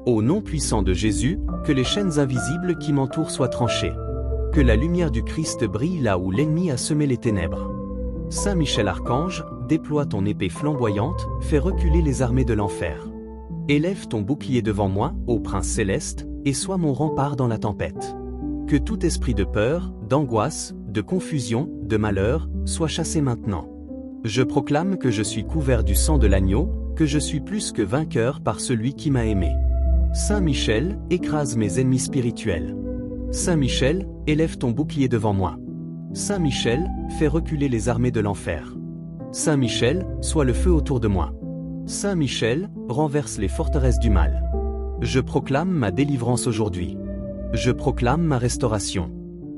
Au nom puissant de Jésus, que les chaînes invisibles qui m'entourent soient tranchées. Que la lumière du Christ brille là où l'ennemi a semé les ténèbres. Saint Michel Archange, déploie ton épée flamboyante, fais reculer les armées de l'enfer. Élève ton bouclier devant moi, ô Prince céleste, et sois mon rempart dans la tempête. Que tout esprit de peur, d'angoisse, de confusion, de malheur, soit chassé maintenant. Je proclame que je suis couvert du sang de l'agneau, que je suis plus que vainqueur par celui qui m'a aimé. Saint Michel, écrase mes ennemis spirituels. Saint Michel, élève ton bouclier devant moi. Saint Michel, fais reculer les armées de l'enfer. Saint Michel, sois le feu autour de moi. Saint Michel, renverse les forteresses du mal. Je proclame ma délivrance aujourd'hui. Je proclame ma restauration.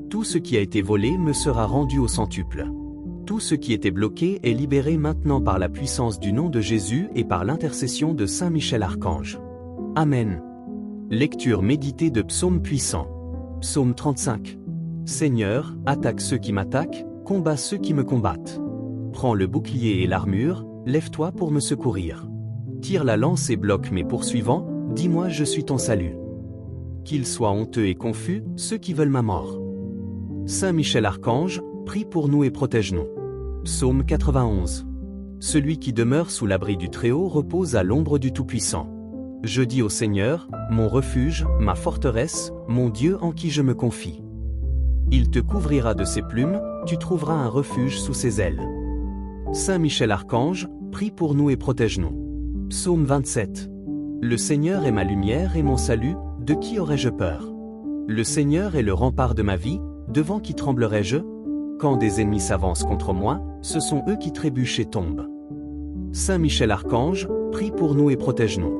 Tout ce qui a été volé me sera rendu au centuple. Tout ce qui était bloqué est libéré maintenant par la puissance du nom de Jésus et par l'intercession de Saint Michel Archange. Amen. Lecture méditée de psaumes puissants. Psaume 35. Seigneur, attaque ceux qui m'attaquent, combat ceux qui me combattent. Prends le bouclier et l'armure, lève-toi pour me secourir. Tire la lance et bloque mes poursuivants, dis-moi je suis ton salut. Qu'ils soient honteux et confus, ceux qui veulent ma mort. Saint Michel Archange, prie pour nous et protège-nous. Psaume 91. Celui qui demeure sous l'abri du Très-Haut repose à l'ombre du Tout-Puissant. Je dis au Seigneur, mon refuge, ma forteresse, mon Dieu en qui je me confie. Il te couvrira de ses plumes, tu trouveras un refuge sous ses ailes. Saint Michel Archange, prie pour nous et protège-nous. Psaume 27. Le Seigneur est ma lumière et mon salut, de qui aurais-je peur? Le Seigneur est le rempart de ma vie, devant qui tremblerais-je? Quand des ennemis s'avancent contre moi, Ce sont eux qui trébuchent et tombent. Saint Michel Archange, prie pour nous et protège-nous.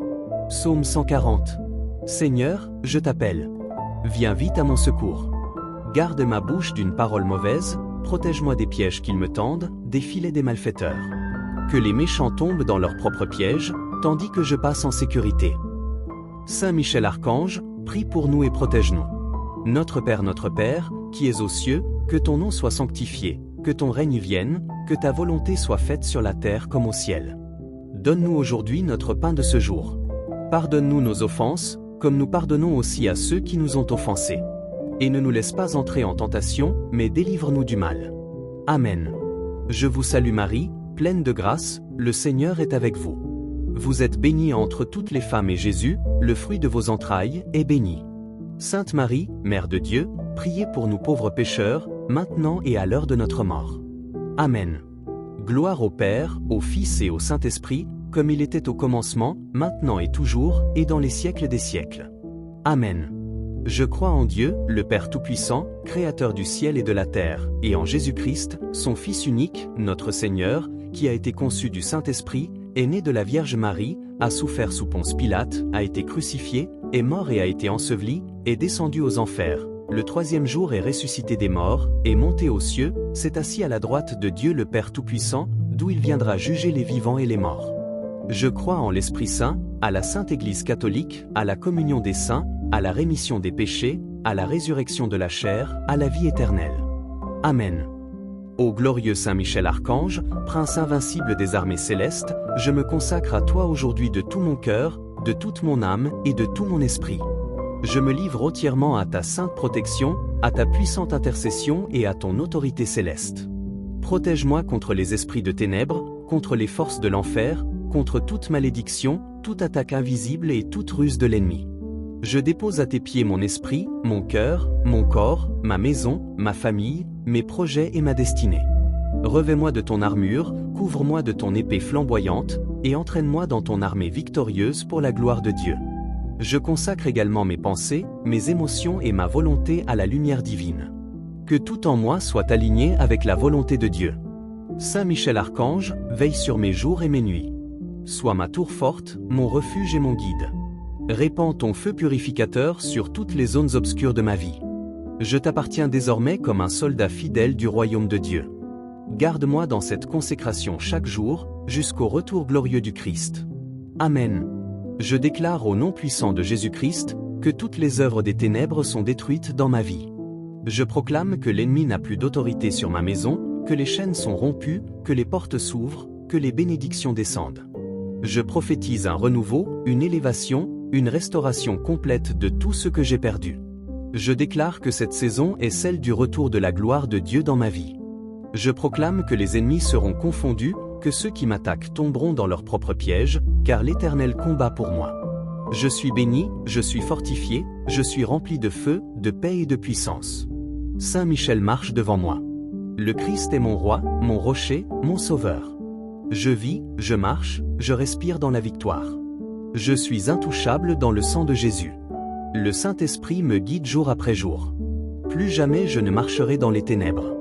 Psaume 140. Seigneur, je t'appelle. Viens vite à mon secours. Garde ma bouche d'une parole mauvaise, protège-moi des pièges qu'ils me tendent, des filets des malfaiteurs. Que les méchants tombent dans leurs propres pièges, tandis que je passe en sécurité. Saint Michel Archange, prie pour nous et protège-nous. Notre Père, qui es aux cieux, que ton nom soit sanctifié, que ton règne vienne, que ta volonté soit faite sur la terre comme au ciel. Donne-nous aujourd'hui notre pain de ce jour. Pardonne-nous nos offenses, comme nous pardonnons aussi à ceux qui nous ont offensés. Et ne nous laisse pas entrer en tentation, mais délivre-nous du mal. Amen. Je vous salue Marie, pleine de grâce, le Seigneur est avec vous. Vous êtes bénie entre toutes les femmes et Jésus, le fruit de vos entrailles, est béni. Sainte Marie, Mère de Dieu, priez pour nous pauvres pécheurs, maintenant et à l'heure de notre mort. Amen. Gloire au Père, au Fils et au Saint-Esprit, comme il était au commencement, maintenant et toujours, et dans les siècles des siècles. Amen. Je crois en Dieu, le Père Tout-Puissant, Créateur du ciel et de la terre, et en Jésus-Christ, son Fils unique, notre Seigneur, qui a été conçu du Saint-Esprit, est né de la Vierge Marie, a souffert sous Ponce Pilate, a été crucifié, est mort et a été enseveli, est descendu aux enfers. Le troisième jour est ressuscité des morts, est monté aux cieux, s'est assis à la droite de Dieu le Père Tout-Puissant, d'où il viendra juger les vivants et les morts. Je crois en l'Esprit Saint, à la Sainte Église catholique, à la communion des saints, à la rémission des péchés, à la résurrection de la chair, à la vie éternelle. Amen. Ô glorieux Saint Michel Archange, prince invincible des armées célestes, je me consacre à toi aujourd'hui de tout mon cœur, de toute mon âme et de tout mon esprit. Je me livre entièrement à ta sainte protection, à ta puissante intercession et à ton autorité céleste. Protège-moi contre les esprits de ténèbres, contre les forces de l'enfer, contre toute malédiction, toute attaque invisible et toute ruse de l'ennemi. Je dépose à tes pieds mon esprit, mon cœur, mon corps, ma maison, ma famille, mes projets et ma destinée. Revêt-moi de ton armure, couvre-moi de ton épée flamboyante, et entraîne-moi dans ton armée victorieuse pour la gloire de Dieu. Je consacre également mes pensées, mes émotions et ma volonté à la lumière divine. Que tout en moi soit aligné avec la volonté de Dieu. Saint Michel Archange, veille sur mes jours et mes nuits. Sois ma tour forte, mon refuge et mon guide. Répands ton feu purificateur sur toutes les zones obscures de ma vie. Je t'appartiens désormais comme un soldat fidèle du royaume de Dieu. Garde-moi dans cette consécration chaque jour, jusqu'au retour glorieux du Christ. Amen. Je déclare au nom puissant de Jésus-Christ, que toutes les œuvres des ténèbres sont détruites dans ma vie. Je proclame que l'ennemi n'a plus d'autorité sur ma maison, que les chaînes sont rompues, que les portes s'ouvrent, que les bénédictions descendent. Je prophétise un renouveau, une élévation, une restauration complète de tout ce que j'ai perdu. Je déclare que cette saison est celle du retour de la gloire de Dieu dans ma vie. Je proclame que les ennemis seront confondus, que ceux qui m'attaquent tomberont dans leurs propres pièges, car l'Éternel combat pour moi. Je suis béni, je suis fortifié, je suis rempli de feu, de paix et de puissance. Saint Michel marche devant moi. Le Christ est mon roi, mon rocher, mon sauveur. Je vis, je marche, je respire dans la victoire. Je suis intouchable dans le sang de Jésus. Le Saint-Esprit me guide jour après jour. Plus jamais je ne marcherai dans les ténèbres.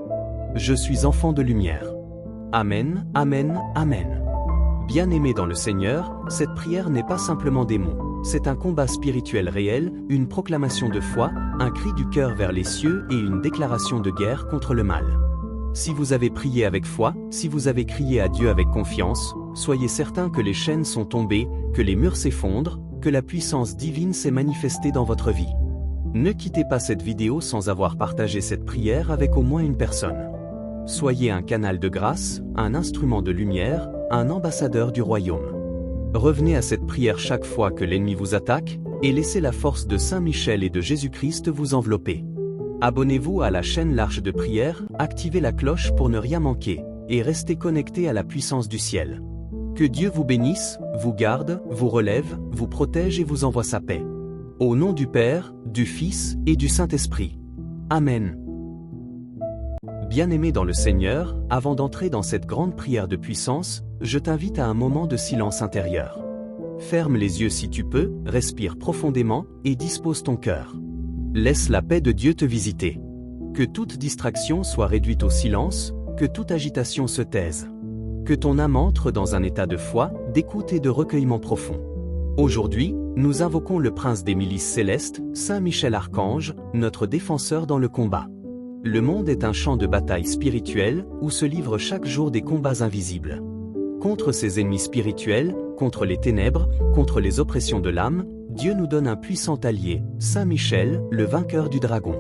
Je suis enfant de lumière. Amen, amen, amen. Bien-aimé dans le Seigneur, cette prière n'est pas simplement des mots. C'est un combat spirituel réel, une proclamation de foi, un cri du cœur vers les cieux et une déclaration de guerre contre le mal. Si vous avez prié avec foi, si vous avez crié à Dieu avec confiance, soyez certains que les chaînes sont tombées, que les murs s'effondrent, que la puissance divine s'est manifestée dans votre vie. Ne quittez pas cette vidéo sans avoir partagé cette prière avec au moins une personne. Soyez un canal de grâce, un instrument de lumière, un ambassadeur du royaume. Revenez à cette prière chaque fois que l'ennemi vous attaque, et laissez la force de Saint Michel et de Jésus-Christ vous envelopper. Abonnez-vous à la chaîne L'Arche de Prière, activez la cloche pour ne rien manquer, et restez connectés à la puissance du ciel. Que Dieu vous bénisse, vous garde, vous relève, vous protège et vous envoie sa paix. Au nom du Père, du Fils et du Saint-Esprit. Amen. Bien-aimé dans le Seigneur, avant d'entrer dans cette grande prière de puissance, je t'invite à un moment de silence intérieur. Ferme les yeux si tu peux, respire profondément et dispose ton cœur. Laisse la paix de Dieu te visiter. Que toute distraction soit réduite au silence, que toute agitation se taise. Que ton âme entre dans un état de foi, d'écoute et de recueillement profond. Aujourd'hui, nous invoquons le prince des milices célestes, Saint Michel Archange, notre défenseur dans le combat. Le monde est un champ de bataille spirituelle où se livrent chaque jour des combats invisibles. Contre ses ennemis spirituels, contre les ténèbres, contre les oppressions de l'âme, Dieu nous donne un puissant allié, Saint Michel, le vainqueur du dragon.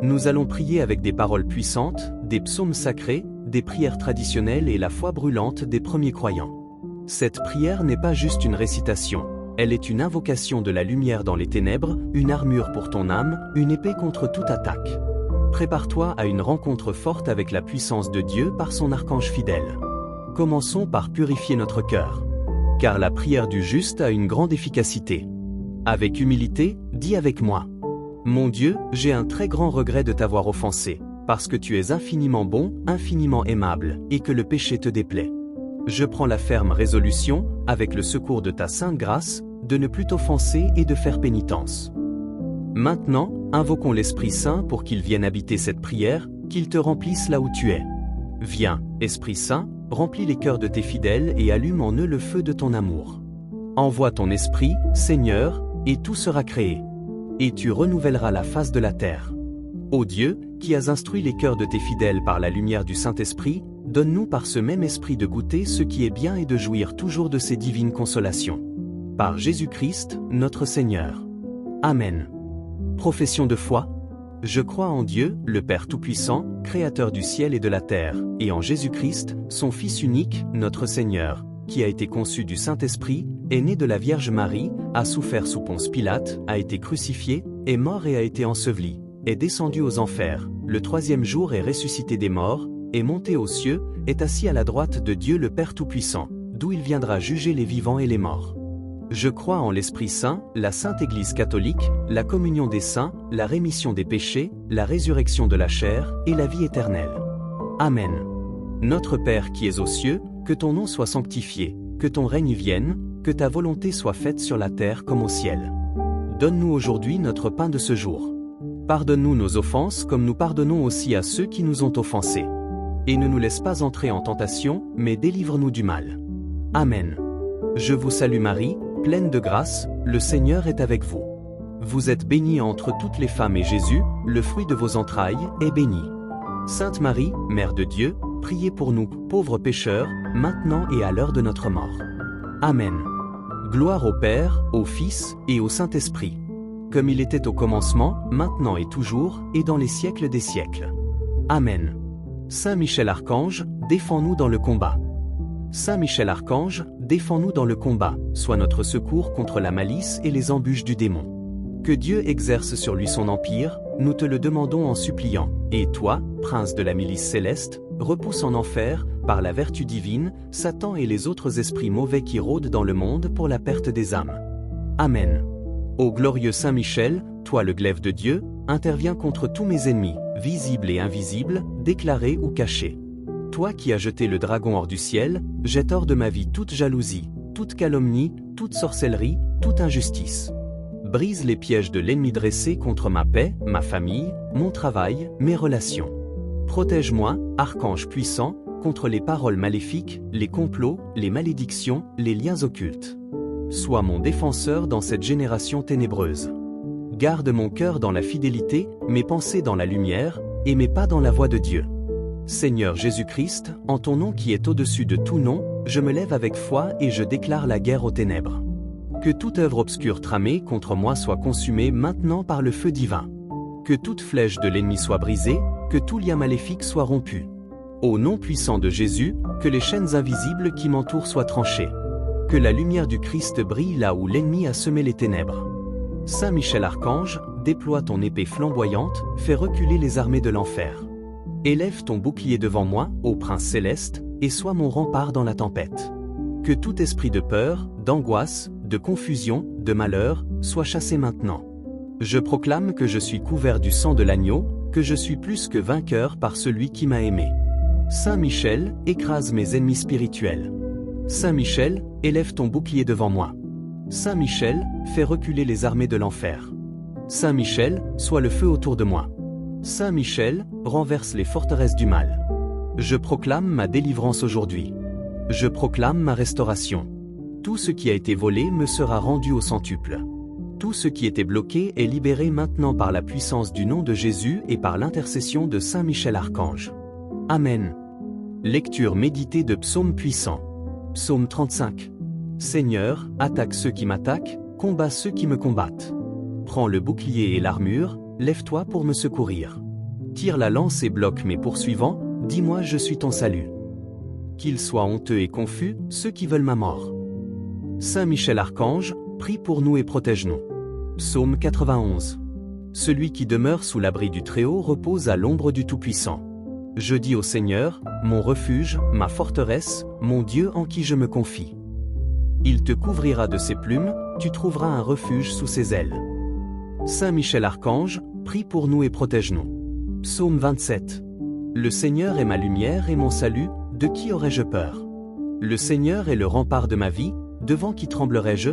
Nous allons prier avec des paroles puissantes, des psaumes sacrés, des prières traditionnelles et la foi brûlante des premiers croyants. Cette prière n'est pas juste une récitation, elle est une invocation de la lumière dans les ténèbres, une armure pour ton âme, une épée contre toute attaque. Prépare-toi à une rencontre forte avec la puissance de Dieu par son archange fidèle. Commençons par purifier notre cœur. Car la prière du juste a une grande efficacité. Avec humilité, dis avec moi. Mon Dieu, j'ai un très grand regret de t'avoir offensé, parce que tu es infiniment bon, infiniment aimable, et que le péché te déplaît. Je prends la ferme résolution, avec le secours de ta sainte grâce, de ne plus t'offenser et de faire pénitence. Maintenant, invoquons l'Esprit Saint pour qu'il vienne habiter cette prière, qu'il te remplisse là où tu es. Viens, Esprit Saint, remplis les cœurs de tes fidèles et allume en eux le feu de ton amour. Envoie ton Esprit, Seigneur, et tout sera créé. Et tu renouvelleras la face de la terre. Ô Dieu, qui as instruit les cœurs de tes fidèles par la lumière du Saint-Esprit, donne-nous par ce même esprit de goûter ce qui est bien et de jouir toujours de ces divines consolations. Par Jésus-Christ, notre Seigneur. Amen. Profession de foi. Je crois en Dieu, le Père Tout-Puissant, Créateur du ciel et de la terre, et en Jésus-Christ, son Fils unique, notre Seigneur, qui a été conçu du Saint-Esprit, est né de la Vierge Marie, a souffert sous Ponce Pilate, a été crucifié, est mort et a été enseveli, est descendu aux enfers, le troisième jour est ressuscité des morts, est monté aux cieux, est assis à la droite de Dieu le Père Tout-Puissant, d'où il viendra juger les vivants et les morts. Je crois en l'Esprit Saint, la Sainte Église catholique, la communion des saints, la rémission des péchés, la résurrection de la chair et la vie éternelle. Amen. Notre Père qui es aux cieux, que ton nom soit sanctifié, que ton règne vienne, que ta volonté soit faite sur la terre comme au ciel. Donne-nous aujourd'hui notre pain de ce jour. Pardonne-nous nos offenses comme nous pardonnons aussi à ceux qui nous ont offensés. Et ne nous laisse pas entrer en tentation, mais délivre-nous du mal. Amen. Je vous salue Marie, pleine de grâce, le Seigneur est avec vous. Vous êtes bénie entre toutes les femmes et Jésus, le fruit de vos entrailles, est béni. Sainte Marie, Mère de Dieu, priez pour nous, pauvres pécheurs, maintenant et à l'heure de notre mort. Amen. Gloire au Père, au Fils et au Saint-Esprit. Comme il était au commencement, maintenant et toujours, et dans les siècles des siècles. Amen. Saint Michel Archange, défends-nous dans le combat. Saint Michel Archange, défends-nous dans le combat, sois notre secours contre la malice et les embûches du démon. Que Dieu exerce sur lui son empire, nous te le demandons en suppliant, et toi, prince de la milice céleste, repousse en enfer, par la vertu divine, Satan et les autres esprits mauvais qui rôdent dans le monde pour la perte des âmes. Amen. Ô glorieux Saint Michel, toi le glaive de Dieu, interviens contre tous mes ennemis, visibles et invisibles, déclarés ou cachés. Toi qui as jeté le dragon hors du ciel, jette hors de ma vie toute jalousie, toute calomnie, toute sorcellerie, toute injustice. Brise les pièges de l'ennemi dressé contre ma paix, ma famille, mon travail, mes relations. Protège-moi, archange puissant, contre les paroles maléfiques, les complots, les malédictions, les liens occultes. Sois mon défenseur dans cette génération ténébreuse. Garde mon cœur dans la fidélité, mes pensées dans la lumière, et mes pas dans la voie de Dieu. Seigneur Jésus-Christ, en ton nom qui est au-dessus de tout nom, je me lève avec foi et je déclare la guerre aux ténèbres. Que toute œuvre obscure tramée contre moi soit consumée maintenant par le feu divin. Que toute flèche de l'ennemi soit brisée, que tout lien maléfique soit rompu. Au nom puissant de Jésus, que les chaînes invisibles qui m'entourent soient tranchées. Que la lumière du Christ brille là où l'ennemi a semé les ténèbres. Saint Michel Archange, déploie ton épée flamboyante, fais reculer les armées de l'enfer. Élève ton bouclier devant moi, ô Prince céleste, et sois mon rempart dans la tempête. Que tout esprit de peur, d'angoisse, de confusion, de malheur, soit chassé maintenant. Je proclame que je suis couvert du sang de l'agneau, que je suis plus que vainqueur par celui qui m'a aimé. Saint Michel, écrase mes ennemis spirituels. Saint Michel, élève ton bouclier devant moi. Saint Michel, fais reculer les armées de l'enfer. Saint Michel, sois le feu autour de moi. Saint Michel, renverse les forteresses du mal. Je proclame ma délivrance aujourd'hui. Je proclame ma restauration. Tout ce qui a été volé me sera rendu au centuple. Tout ce qui était bloqué est libéré maintenant par la puissance du nom de Jésus et par l'intercession de Saint Michel Archange. Amen. Lecture méditée de Psaume puissant. Psaume 35. Seigneur, attaque ceux qui m'attaquent, combat ceux qui me combattent. Prends le bouclier et l'armure, lève-toi pour me secourir. Tire la lance et bloque mes poursuivants, dis-moi je suis ton salut. Qu'ils soient honteux et confus, ceux qui veulent ma mort. Saint Michel Archange, prie pour nous et protège-nous. Psaume 91. Celui qui demeure sous l'abri du Très-Haut repose à l'ombre du Tout-Puissant. Je dis au Seigneur, mon refuge, ma forteresse, mon Dieu en qui je me confie. Il te couvrira de ses plumes, tu trouveras un refuge sous ses ailes. Saint Michel Archange, prie pour nous et protège-nous. Psaume 27. Le Seigneur est ma lumière et mon salut, de qui aurais-je peur? Le Seigneur est le rempart de ma vie, devant qui tremblerais-je?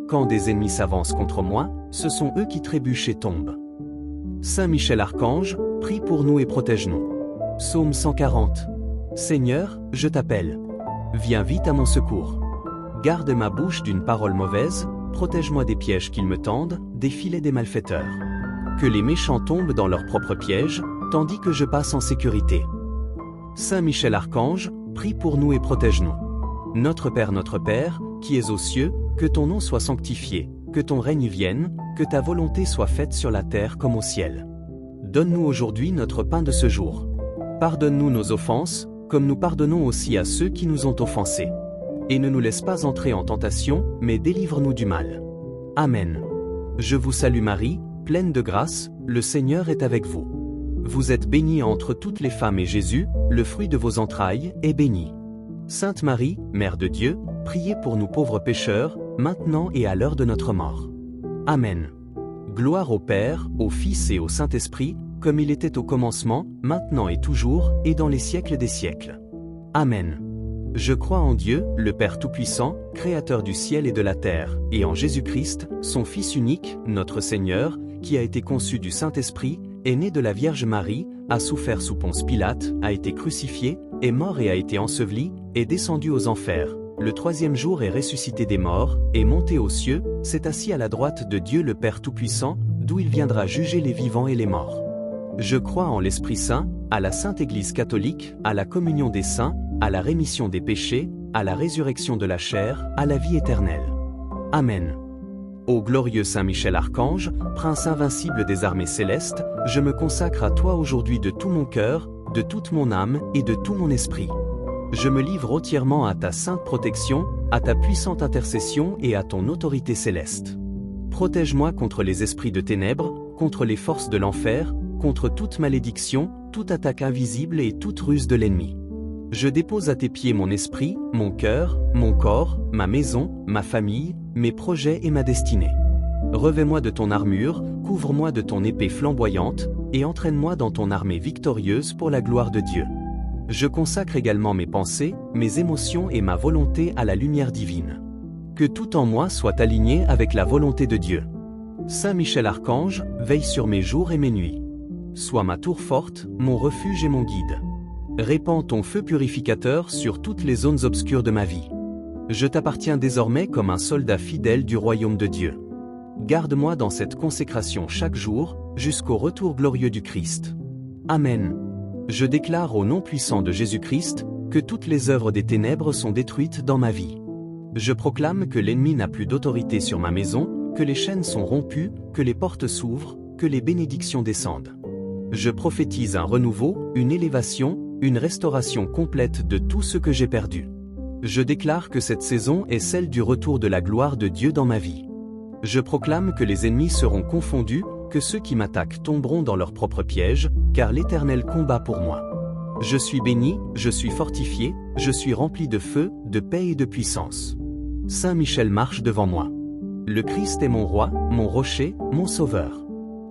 Quand des ennemis s'avancent contre moi, ce sont eux qui trébuchent et tombent. Saint Michel Archange, prie pour nous et protège-nous. Psaume 140. Seigneur, je t'appelle. Viens vite à mon secours. Garde ma bouche d'une parole mauvaise, protège-moi des pièges qu'ils me tendent, des filets des malfaiteurs. Que les méchants tombent dans leurs propres pièges, tandis que je passe en sécurité. Saint Michel Archange, prie pour nous et protège-nous. Notre Père, qui es aux cieux, que ton nom soit sanctifié, que ton règne vienne, que ta volonté soit faite sur la terre comme au ciel. Donne-nous aujourd'hui notre pain de ce jour. Pardonne-nous nos offenses, comme nous pardonnons aussi à ceux qui nous ont offensés. Et ne nous laisse pas entrer en tentation, mais délivre-nous du mal. Amen. Je vous salue Marie, pleine de grâce, le Seigneur est avec vous. Vous êtes bénie entre toutes les femmes et Jésus, le fruit de vos entrailles, est béni. Sainte Marie, Mère de Dieu, priez pour nous pauvres pécheurs, maintenant et à l'heure de notre mort. Amen. Gloire au Père, au Fils et au Saint-Esprit, comme il était au commencement, maintenant et toujours, et dans les siècles des siècles. Amen. Je crois en Dieu, le Père Tout-Puissant, Créateur du ciel et de la terre, et en Jésus-Christ, son Fils unique, notre Seigneur, qui a été conçu du Saint-Esprit, est né de la Vierge Marie, a souffert sous Ponce Pilate, a été crucifié, est mort et a été enseveli, est descendu aux enfers. Le troisième jour est ressuscité des morts, est monté aux cieux, s'est assis à la droite de Dieu le Père Tout-Puissant, d'où il viendra juger les vivants et les morts. Je crois en l'Esprit Saint, à la Sainte Église catholique, à la communion des saints, à la rémission des péchés, à la résurrection de la chair, à la vie éternelle. Amen. Ô glorieux Saint Michel Archange, prince invincible des armées célestes, je me consacre à toi aujourd'hui de tout mon cœur, de toute mon âme et de tout mon esprit. Je me livre entièrement à ta sainte protection, à ta puissante intercession et à ton autorité céleste. Protège-moi contre les esprits de ténèbres, contre les forces de l'enfer, contre toute malédiction, toute attaque invisible et toute ruse de l'ennemi. Je dépose à tes pieds mon esprit, mon cœur, mon corps, ma maison, ma famille, mes projets et ma destinée. Revêt-moi de ton armure, couvre-moi de ton épée flamboyante, et entraîne-moi dans ton armée victorieuse pour la gloire de Dieu. Je consacre également mes pensées, mes émotions et ma volonté à la lumière divine. Que tout en moi soit aligné avec la volonté de Dieu. Saint Michel Archange, veille sur mes jours et mes nuits. Sois ma tour forte, mon refuge et mon guide. Répands ton feu purificateur sur toutes les zones obscures de ma vie. Je t'appartiens désormais comme un soldat fidèle du royaume de Dieu. Garde-moi dans cette consécration chaque jour, jusqu'au retour glorieux du Christ. Amen. Je déclare au nom puissant de Jésus-Christ, que toutes les œuvres des ténèbres sont détruites dans ma vie. Je proclame que l'ennemi n'a plus d'autorité sur ma maison, que les chaînes sont rompues, que les portes s'ouvrent, que les bénédictions descendent. Je prophétise un renouveau, une élévation, une restauration complète de tout ce que j'ai perdu. Je déclare que cette saison est celle du retour de la gloire de Dieu dans ma vie. Je proclame que les ennemis seront confondus, que ceux qui m'attaquent tomberont dans leurs propres pièges, car l'Éternel combat pour moi. Je suis béni, je suis fortifié, je suis rempli de feu, de paix et de puissance. Saint Michel marche devant moi. Le Christ est mon roi, mon rocher, mon sauveur.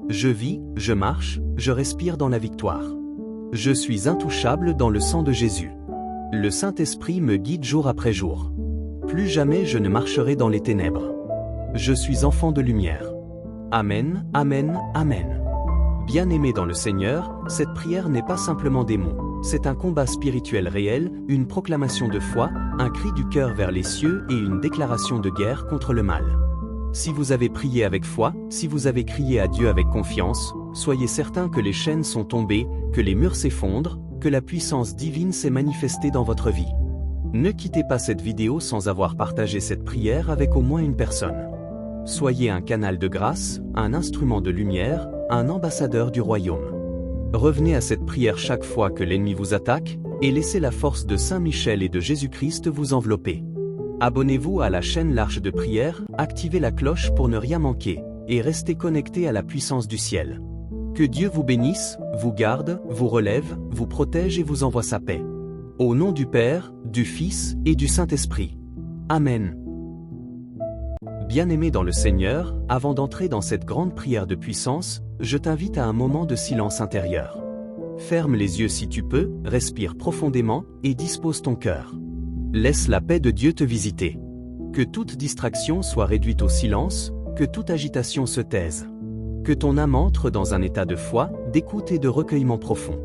Je vis, je marche, je respire dans la victoire. Je suis intouchable dans le sang de Jésus. Le Saint-Esprit me guide jour après jour. Plus jamais je ne marcherai dans les ténèbres. Je suis enfant de lumière. Amen, amen, amen. Bien-aimés dans le Seigneur, cette prière n'est pas simplement des mots, c'est un combat spirituel réel, une proclamation de foi, un cri du cœur vers les cieux et une déclaration de guerre contre le mal. Si vous avez prié avec foi, si vous avez crié à Dieu avec confiance, soyez certains que les chaînes sont tombées, que les murs s'effondrent, que la puissance divine s'est manifestée dans votre vie. Ne quittez pas cette vidéo sans avoir partagé cette prière avec au moins une personne. Soyez un canal de grâce, un instrument de lumière, un ambassadeur du royaume. Revenez à cette prière chaque fois que l'ennemi vous attaque, et laissez la force de Saint Michel et de Jésus-Christ vous envelopper. Abonnez-vous à la chaîne L'Arche de Prière, activez la cloche pour ne rien manquer, et restez connectés à la puissance du ciel. Que Dieu vous bénisse, vous garde, vous relève, vous protège et vous envoie sa paix. Au nom du Père, du Fils et du Saint-Esprit. Amen. Bien-aimé dans le Seigneur, avant d'entrer dans cette grande prière de puissance, je t'invite à un moment de silence intérieur. Ferme les yeux si tu peux, respire profondément et dispose ton cœur. Laisse la paix de Dieu te visiter. Que toute distraction soit réduite au silence, que toute agitation se taise. Que ton âme entre dans un état de foi, d'écoute et de recueillement profond.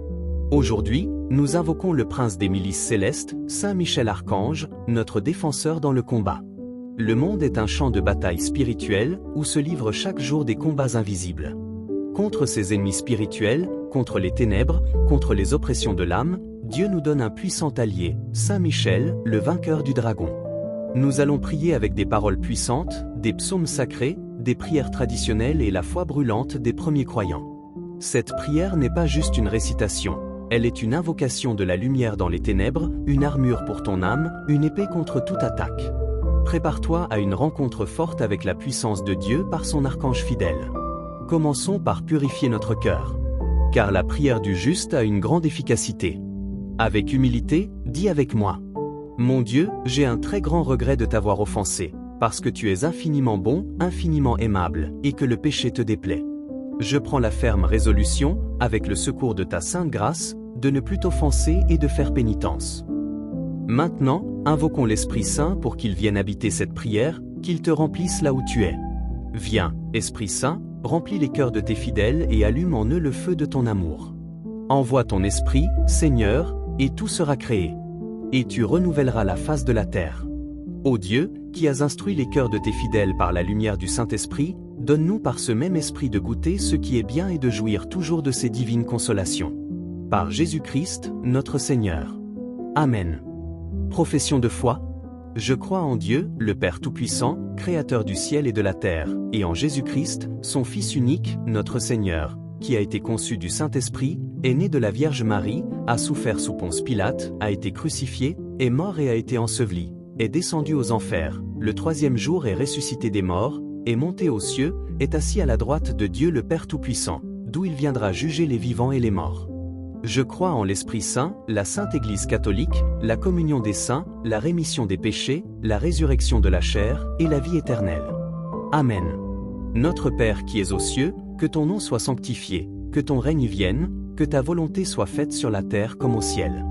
Aujourd'hui, nous invoquons le prince des milices célestes, Saint Michel Archange, notre défenseur dans le combat. Le monde est un champ de bataille spirituelle où se livrent chaque jour des combats invisibles. Contre ses ennemis spirituels, contre les ténèbres, contre les oppressions de l'âme, Dieu nous donne un puissant allié, Saint Michel, le vainqueur du dragon. Nous allons prier avec des paroles puissantes, des psaumes sacrés, des prières traditionnelles et la foi brûlante des premiers croyants. Cette prière n'est pas juste une récitation, elle est une invocation de la lumière dans les ténèbres, une armure pour ton âme, une épée contre toute attaque. Prépare-toi à une rencontre forte avec la puissance de Dieu par son archange fidèle. Commençons par purifier notre cœur. Car la prière du juste a une grande efficacité. Avec humilité, dis avec moi. Mon Dieu, j'ai un très grand regret de t'avoir offensé, parce que tu es infiniment bon, infiniment aimable, et que le péché te déplaît. Je prends la ferme résolution, avec le secours de ta sainte grâce, de ne plus t'offenser et de faire pénitence. Maintenant, invoquons l'Esprit Saint pour qu'il vienne habiter cette prière, qu'il te remplisse là où tu es. Viens, Esprit Saint, remplis les cœurs de tes fidèles et allume en eux le feu de ton amour. Envoie ton Esprit, Seigneur, et tout sera créé. Et tu renouvelleras la face de la terre. Ô Dieu, qui as instruit les cœurs de tes fidèles par la lumière du Saint-Esprit, donne-nous par ce même esprit de goûter ce qui est bien et de jouir toujours de ces divines consolations. Par Jésus-Christ, notre Seigneur. Amen. Profession de foi. Je crois en Dieu, le Père Tout-Puissant, Créateur du ciel et de la terre, et en Jésus-Christ, son Fils unique, notre Seigneur, qui a été conçu du Saint-Esprit, est né de la Vierge Marie, a souffert sous Ponce Pilate, a été crucifié, est mort et a été enseveli, est descendu aux enfers, le troisième jour est ressuscité des morts, est monté aux cieux, est assis à la droite de Dieu le Père Tout-Puissant, d'où il viendra juger les vivants et les morts. Je crois en l'Esprit Saint, la Sainte Église catholique, la communion des saints, la rémission des péchés, la résurrection de la chair et la vie éternelle. Amen. Notre Père qui es aux cieux, que ton nom soit sanctifié, que ton règne vienne, que ta volonté soit faite sur la terre comme au ciel.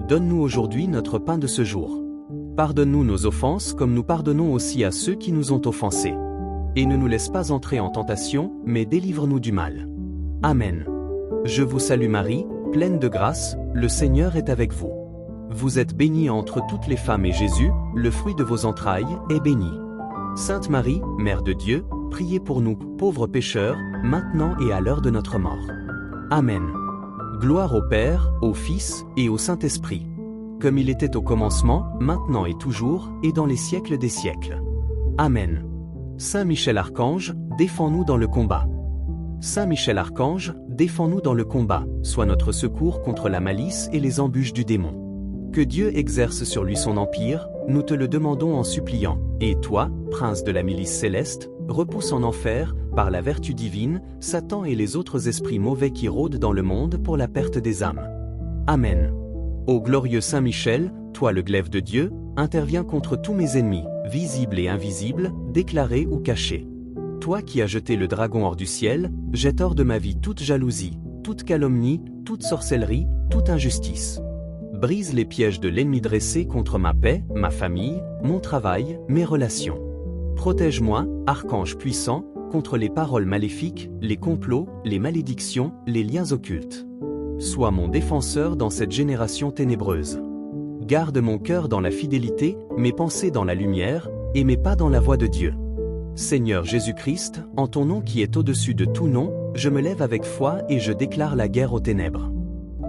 Donne-nous aujourd'hui notre pain de ce jour. Pardonne-nous nos offenses comme nous pardonnons aussi à ceux qui nous ont offensés. Et ne nous laisse pas entrer en tentation, mais délivre-nous du mal. Amen. Je vous salue Marie, pleine de grâce, le Seigneur est avec vous. Vous êtes bénie entre toutes les femmes et Jésus, le fruit de vos entrailles, est béni. Sainte Marie, Mère de Dieu, priez pour nous, pauvres pécheurs, maintenant et à l'heure de notre mort. Amen. Gloire au Père, au Fils et au Saint-Esprit. Comme il était au commencement, maintenant et toujours, et dans les siècles des siècles. Amen. Saint Michel Archange, défends-nous dans le combat. Saint Michel Archange, défends-nous dans le combat, sois notre secours contre la malice et les embûches du démon. Que Dieu exerce sur lui son empire, nous te le demandons en suppliant, et toi, prince de la milice céleste, repousse en enfer, par la vertu divine, Satan et les autres esprits mauvais qui rôdent dans le monde pour la perte des âmes. Amen. Ô glorieux Saint Michel, toi le glaive de Dieu, interviens contre tous mes ennemis, visibles et invisibles, déclarés ou cachés. Toi qui as jeté le dragon hors du ciel, jette hors de ma vie toute jalousie, toute calomnie, toute sorcellerie, toute injustice. Brise les pièges de l'ennemi dressé contre ma paix, ma famille, mon travail, mes relations. Protège-moi, archange puissant, contre les paroles maléfiques, les complots, les malédictions, les liens occultes. Sois mon défenseur dans cette génération ténébreuse. Garde mon cœur dans la fidélité, mes pensées dans la lumière, et mes pas dans la voie de Dieu. Seigneur Jésus-Christ, en ton nom qui est au-dessus de tout nom, je me lève avec foi et je déclare la guerre aux ténèbres.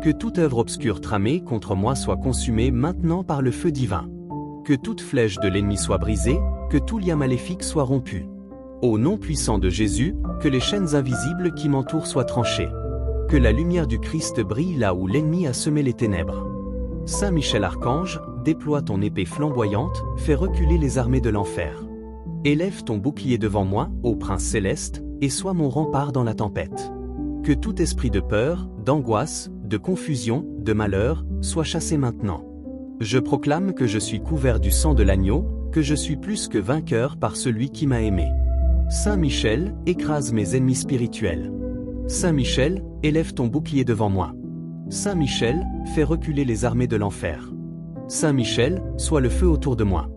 Que toute œuvre obscure tramée contre moi soit consumée maintenant par le feu divin. Que toute flèche de l'ennemi soit brisée, que tout lien maléfique soit rompu. Au nom puissant de Jésus, que les chaînes invisibles qui m'entourent soient tranchées. Que la lumière du Christ brille là où l'ennemi a semé les ténèbres. Saint Michel Archange, déploie ton épée flamboyante, fais reculer les armées de l'enfer. Élève ton bouclier devant moi, ô Prince céleste, et sois mon rempart dans la tempête. Que tout esprit de peur, d'angoisse, de confusion, de malheur, soit chassé maintenant. Je proclame que je suis couvert du sang de l'agneau, que je suis plus que vainqueur par celui qui m'a aimé. Saint Michel, écrase mes ennemis spirituels. Saint Michel, élève ton bouclier devant moi. Saint Michel, fais reculer les armées de l'enfer. Saint Michel, sois le feu autour de moi.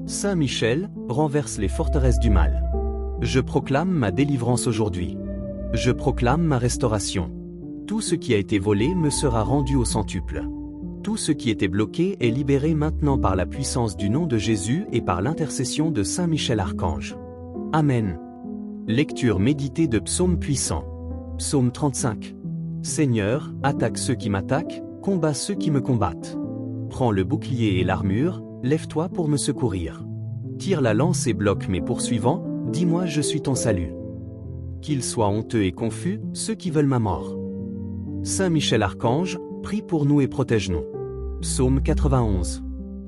Saint Michel, renverse les forteresses du mal. Je proclame ma délivrance aujourd'hui. Je proclame ma restauration. Tout ce qui a été volé me sera rendu au centuple. Tout ce qui était bloqué est libéré maintenant par la puissance du nom de Jésus et par l'intercession de Saint Michel Archange. Amen. Lecture méditée de Psaume puissant. Psaume 35. Seigneur, attaque ceux qui m'attaquent, combat ceux qui me combattent. Prends le bouclier et l'armure, lève-toi pour me secourir. Tire la lance et bloque mes poursuivants, dis-moi je suis ton salut. Qu'ils soient honteux et confus, ceux qui veulent ma mort. Saint Michel Archange, prie pour nous et protège-nous. Psaume 91.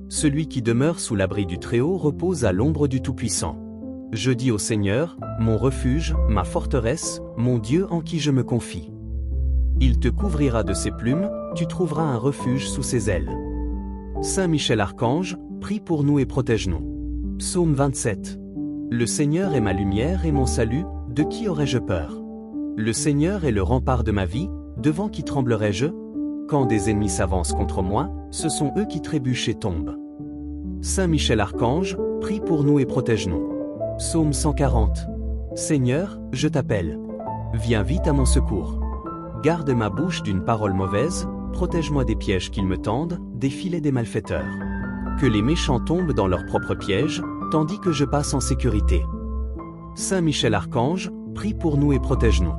Celui qui demeure sous l'abri du Très-Haut repose à l'ombre du Tout-Puissant. Je dis au Seigneur, mon refuge, ma forteresse, mon Dieu en qui je me confie. Il te couvrira de ses plumes, tu trouveras un refuge sous ses ailes. Saint Michel Archange, prie pour nous et protège-nous. Psaume 27. Le Seigneur est ma lumière et mon salut, de qui aurais-je peur? Le Seigneur est le rempart de ma vie, devant qui tremblerais-je? Quand des ennemis s'avancent contre moi, ce sont eux qui trébuchent et tombent. Saint Michel Archange, prie pour nous et protège-nous. Psaume 140. Seigneur, je t'appelle. Viens vite à mon secours. Garde ma bouche d'une parole mauvaise, protège-moi des pièges qu'ils me tendent, des filets des malfaiteurs. Que les méchants tombent dans leurs propres pièges, tandis que je passe en sécurité. Saint Michel Archange, prie pour nous et protège-nous.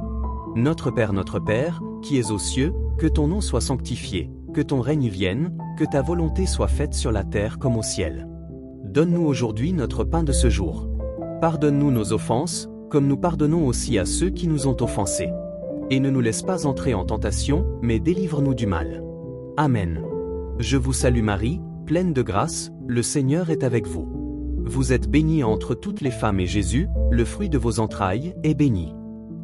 Notre Père, qui es aux cieux, que ton nom soit sanctifié, que ton règne vienne, que ta volonté soit faite sur la terre comme au ciel. Donne-nous aujourd'hui notre pain de ce jour. Pardonne-nous nos offenses, comme nous pardonnons aussi à ceux qui nous ont offensés. Et ne nous laisse pas entrer en tentation, mais délivre-nous du mal. Amen. Je vous salue Marie, pleine de grâce, le Seigneur est avec vous. Vous êtes bénie entre toutes les femmes et Jésus, le fruit de vos entrailles, est béni.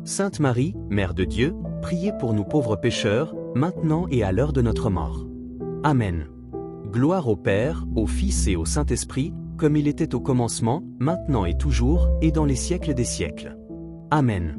Sainte Marie, Mère de Dieu, priez pour nous pauvres pécheurs, maintenant et à l'heure de notre mort. Amen. Gloire au Père, au Fils et au Saint-Esprit, comme il était au commencement, maintenant et toujours, et dans les siècles des siècles. Amen.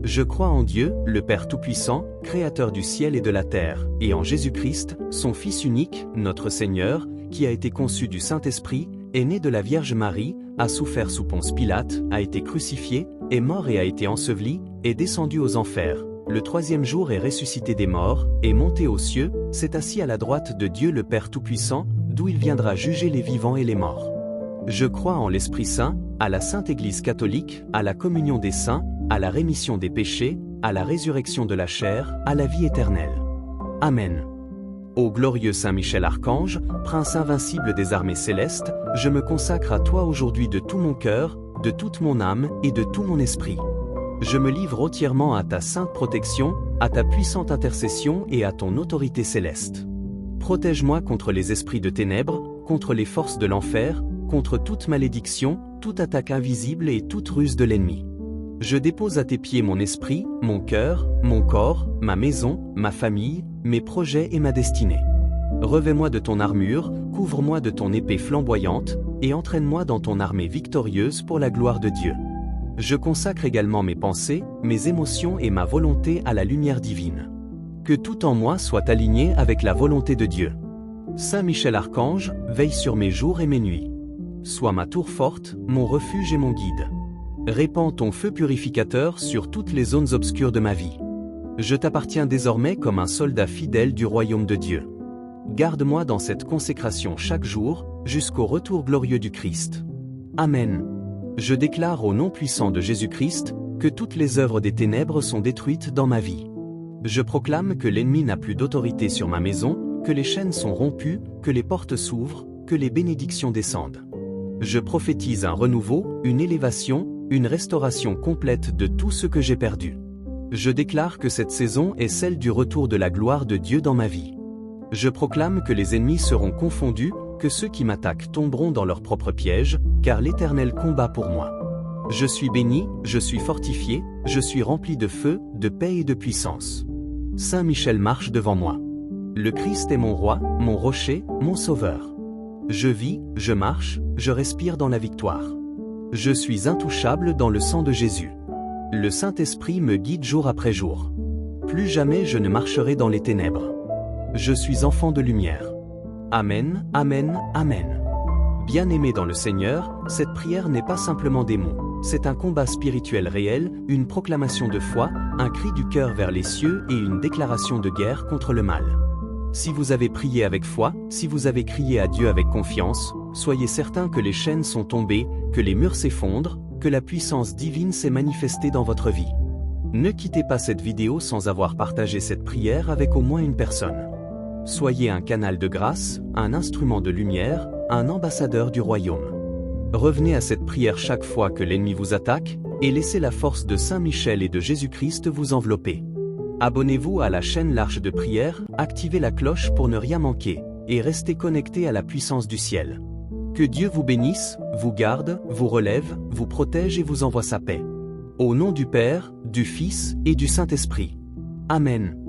Je crois en Dieu, le Père Tout-Puissant, Créateur du ciel et de la terre, et en Jésus-Christ, son Fils unique, notre Seigneur, qui a été conçu du Saint-Esprit, est né de la Vierge Marie, a souffert sous Ponce Pilate, a été crucifié, est mort et a été enseveli, est descendu aux enfers. Le troisième jour est ressuscité des morts, est monté aux cieux, s'est assis à la droite de Dieu le Père Tout-Puissant, d'où il viendra juger les vivants et les morts. Je crois en l'Esprit Saint, à la Sainte Église catholique, à la communion des saints, à la rémission des péchés, à la résurrection de la chair, à la vie éternelle. Amen. Ô glorieux Saint Michel Archange, prince invincible des armées célestes, je me consacre à toi aujourd'hui de tout mon cœur, de toute mon âme et de tout mon esprit. Je me livre entièrement à ta sainte protection, à ta puissante intercession et à ton autorité céleste. Protège-moi contre les esprits de ténèbres, contre les forces de l'enfer, contre toute malédiction, toute attaque invisible et toute ruse de l'ennemi. Je dépose à tes pieds mon esprit, mon cœur, mon corps, ma maison, ma famille, mes projets et ma destinée. Revêt-moi de ton armure, couvre-moi de ton épée flamboyante, et entraîne-moi dans ton armée victorieuse pour la gloire de Dieu. Je consacre également mes pensées, mes émotions et ma volonté à la lumière divine. Que tout en moi soit aligné avec la volonté de Dieu. Saint Michel Archange, veille sur mes jours et mes nuits. Sois ma tour forte, mon refuge et mon guide. Répands ton feu purificateur sur toutes les zones obscures de ma vie. Je t'appartiens désormais comme un soldat fidèle du royaume de Dieu. Garde-moi dans cette consécration chaque jour, jusqu'au retour glorieux du Christ. Amen. Je déclare au nom puissant de Jésus-Christ, que toutes les œuvres des ténèbres sont détruites dans ma vie. Je proclame que l'ennemi n'a plus d'autorité sur ma maison, que les chaînes sont rompues, que les portes s'ouvrent, que les bénédictions descendent. Je prophétise un renouveau, une élévation, une restauration complète de tout ce que j'ai perdu. Je déclare que cette saison est celle du retour de la gloire de Dieu dans ma vie. Je proclame que les ennemis seront confondus, que ceux qui m'attaquent tomberont dans leur propre piège, car l'Éternel combat pour moi. Je suis béni, je suis fortifié, je suis rempli de feu, de paix et de puissance. Saint Michel marche devant moi. Le Christ est mon roi, mon rocher, mon sauveur. Je vis, je marche, je respire dans la victoire. Je suis intouchable dans le sang de Jésus. Le Saint-Esprit me guide jour après jour. Plus jamais je ne marcherai dans les ténèbres. Je suis enfant de lumière. Amen, amen, amen. Bien-aimé dans le Seigneur, cette prière n'est pas simplement des mots. C'est un combat spirituel réel, une proclamation de foi, un cri du cœur vers les cieux et une déclaration de guerre contre le mal. Si vous avez prié avec foi, si vous avez crié à Dieu avec confiance, soyez certain que les chaînes sont tombées, que les murs s'effondrent, que la puissance divine s'est manifestée dans votre vie. Ne quittez pas cette vidéo sans avoir partagé cette prière avec au moins une personne. Soyez un canal de grâce, un instrument de lumière, un ambassadeur du royaume. Revenez à cette prière chaque fois que l'ennemi vous attaque, et laissez la force de Saint Michel et de Jésus-Christ vous envelopper. Abonnez-vous à la chaîne L'Arche de Prière, activez la cloche pour ne rien manquer, et restez connectés à la puissance du ciel. Que Dieu vous bénisse, vous garde, vous relève, vous protège et vous envoie sa paix. Au nom du Père, du Fils et du Saint-Esprit. Amen.